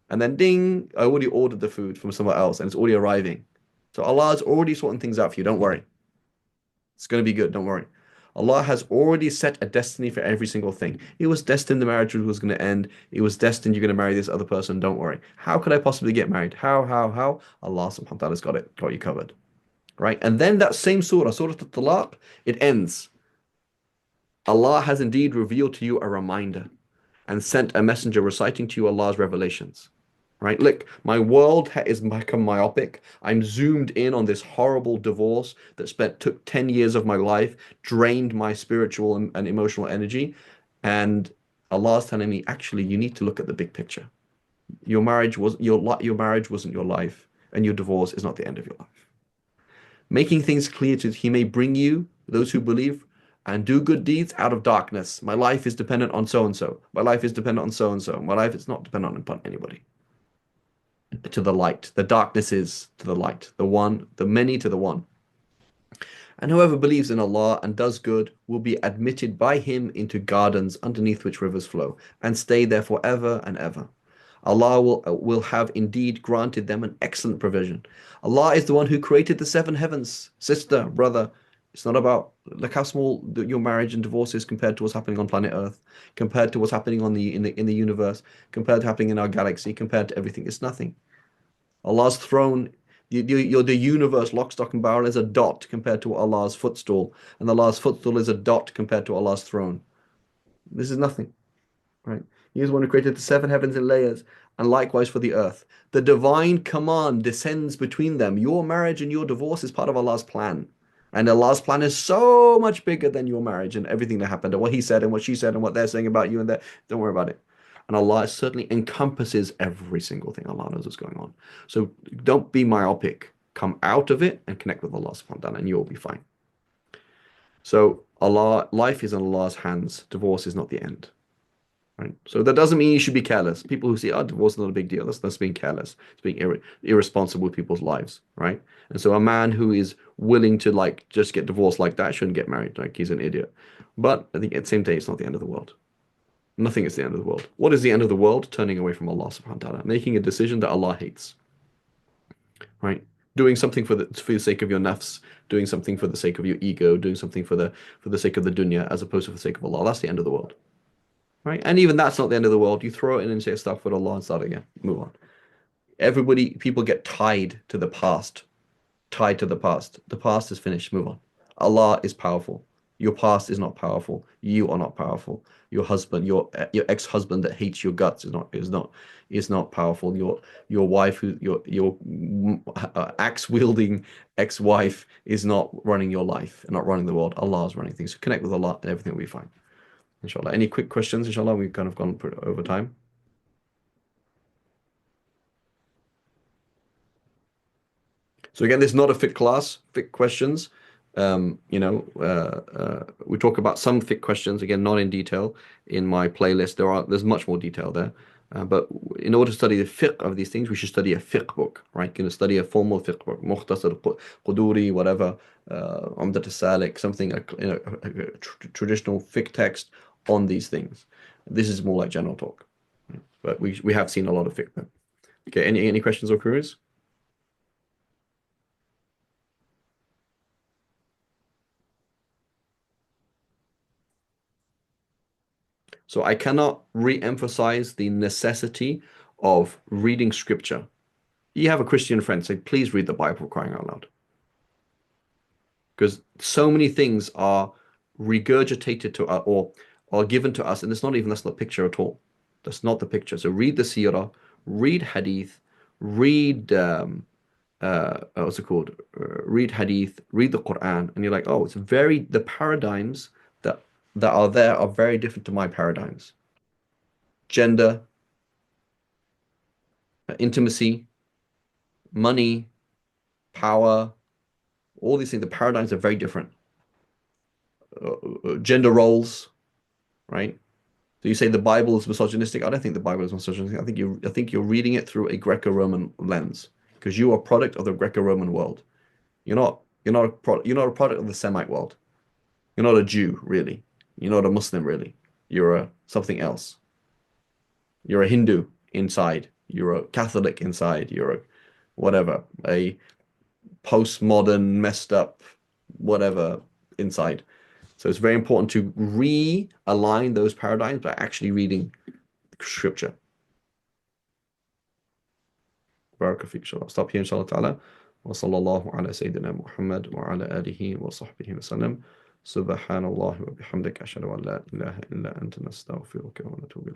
Speaker 1: And then ding, I already ordered the food from somewhere else and it's already arriving. So Allah is already sorting things out for you. Don't worry. It's going to be good. Don't worry. Allah has already set a destiny for every single thing. It was destined the marriage was going to end. It was destined you're going to marry this other person. Don't worry. How could I possibly get married? How? Allah subhanahu wa ta'ala has got you covered. Right? And then that same Surah Al-Talaq, it ends. Allah has indeed revealed to you a reminder and sent a messenger reciting to you Allah's revelations. Right? Look, my world is become myopic. I'm zoomed in on this horrible divorce that took 10 years of my life, drained my spiritual and emotional energy. And Allah's telling me, actually, you need to look at the big picture. Your marriage wasn't your life, and your divorce is not the end of your life. Making things clear to He may bring you, those who believe, and do good deeds out of darkness. My life is dependent on so and so. My life is dependent on so and so. My life is not dependent upon anybody. To the light. The darkness is to the light. The one, the many to the one. And whoever believes in Allah and does good will be admitted by Him into gardens underneath which rivers flow, and stay there forever and ever. Allah will have indeed granted them an excellent provision. Allah is the one who created the seven heavens. Sister, brother, it's not about, look how small your marriage and divorce is compared to what's happening on planet Earth, compared to what's happening in the universe, compared to happening in our galaxy, compared to everything. It's nothing. Allah's throne, the universe, lock, stock, and barrel is a dot compared to Allah's footstool, and Allah's footstool is a dot compared to Allah's throne. This is nothing, right? He is the one who created the seven heavens in layers, and likewise for the earth. The divine command descends between them. Your marriage and your divorce is part of Allah's plan. And Allah's plan is so much bigger than your marriage and everything that happened, and what He said and what she said and what they're saying about you and that. Don't worry about it. And Allah certainly encompasses every single thing. Allah knows what's going on. So don't be myopic. Come out of it and connect with Allah subhanahu wa ta'ala and you'll be fine. So life is in Allah's hands. Divorce is not the end. Right? So that doesn't mean you should be careless. People who say, oh, divorce is not a big deal. That's being careless. It's being irresponsible with people's lives, right? And so a man who is willing to just get divorced like that shouldn't get married. Like he's an idiot. But I think at the same time, it's not the end of the world. Nothing is the end of the world. What is the end of the world? Turning away from Allah subhanahu wa ta'ala, making a decision that Allah hates. Right? Doing something for the sake of your nafs, doing something for the sake of your ego, doing something for the sake of the dunya, as opposed to for the sake of Allah. That's the end of the world. Right? And even that's not the end of the world. You throw it in and say astaghfirullah and start again. Move on. People get tied to the past. Tied to the past. The past is finished. Move on. Allah is powerful. Your past is not powerful. You are not powerful. Your husband, your ex-husband that hates your guts is not powerful. Your wife, your axe wielding ex-wife is not running your life and not running the world. Allah is running things. So connect with Allah and everything will be fine. Inshallah. Any quick questions? Inshallah, we've kind of gone over time. So again, this is not a fiqh class, fiqh questions. We talk about some fiqh questions, again, not in detail in my playlist. There's much more detail there. But in order to study the fiqh of these things, we should study a fiqh book, right? Going to study a formal fiqh book, Mukhtasar Quduri, whatever, Umdat al-Salik, something, a traditional fiqh text on these things. This is more like general talk. But we have seen a lot of fiqh. Okay, any questions or queries? So I cannot re-emphasize the necessity of reading scripture. You have a Christian friend, say, please read the Bible, crying out loud. Because so many things are regurgitated to us or are given to us, and that's not the picture at all. That's not the picture. So read the seerah, read hadith, read what's it called? Read hadith, read the Quran, and you're like, oh, the paradigms that are there are very different to my paradigms. Gender, intimacy, money, power, all these things, the paradigms are very different. Gender roles, right? So you say the Bible is misogynistic. I don't think the Bible is misogynistic. I think you're reading it through a Greco-Roman lens because you are a product of the Greco-Roman world. You're not a product of the Semite world. You're not a Jew, really. You're not a Muslim, really. You're something else. You're a Hindu inside. You're a Catholic inside. You're a postmodern, messed up, whatever inside. So it's very important to realign those paradigms by actually reading scripture. بارك فيك. Inshallah. Stop here, inshallah ta'ala. وصلى الله على سيدنا محمد وعلى آله وصحبه وسلم. سبحان الله وبحمدك أشهد أن لا إله إلا أنت نستغفرك ونتوب إليك.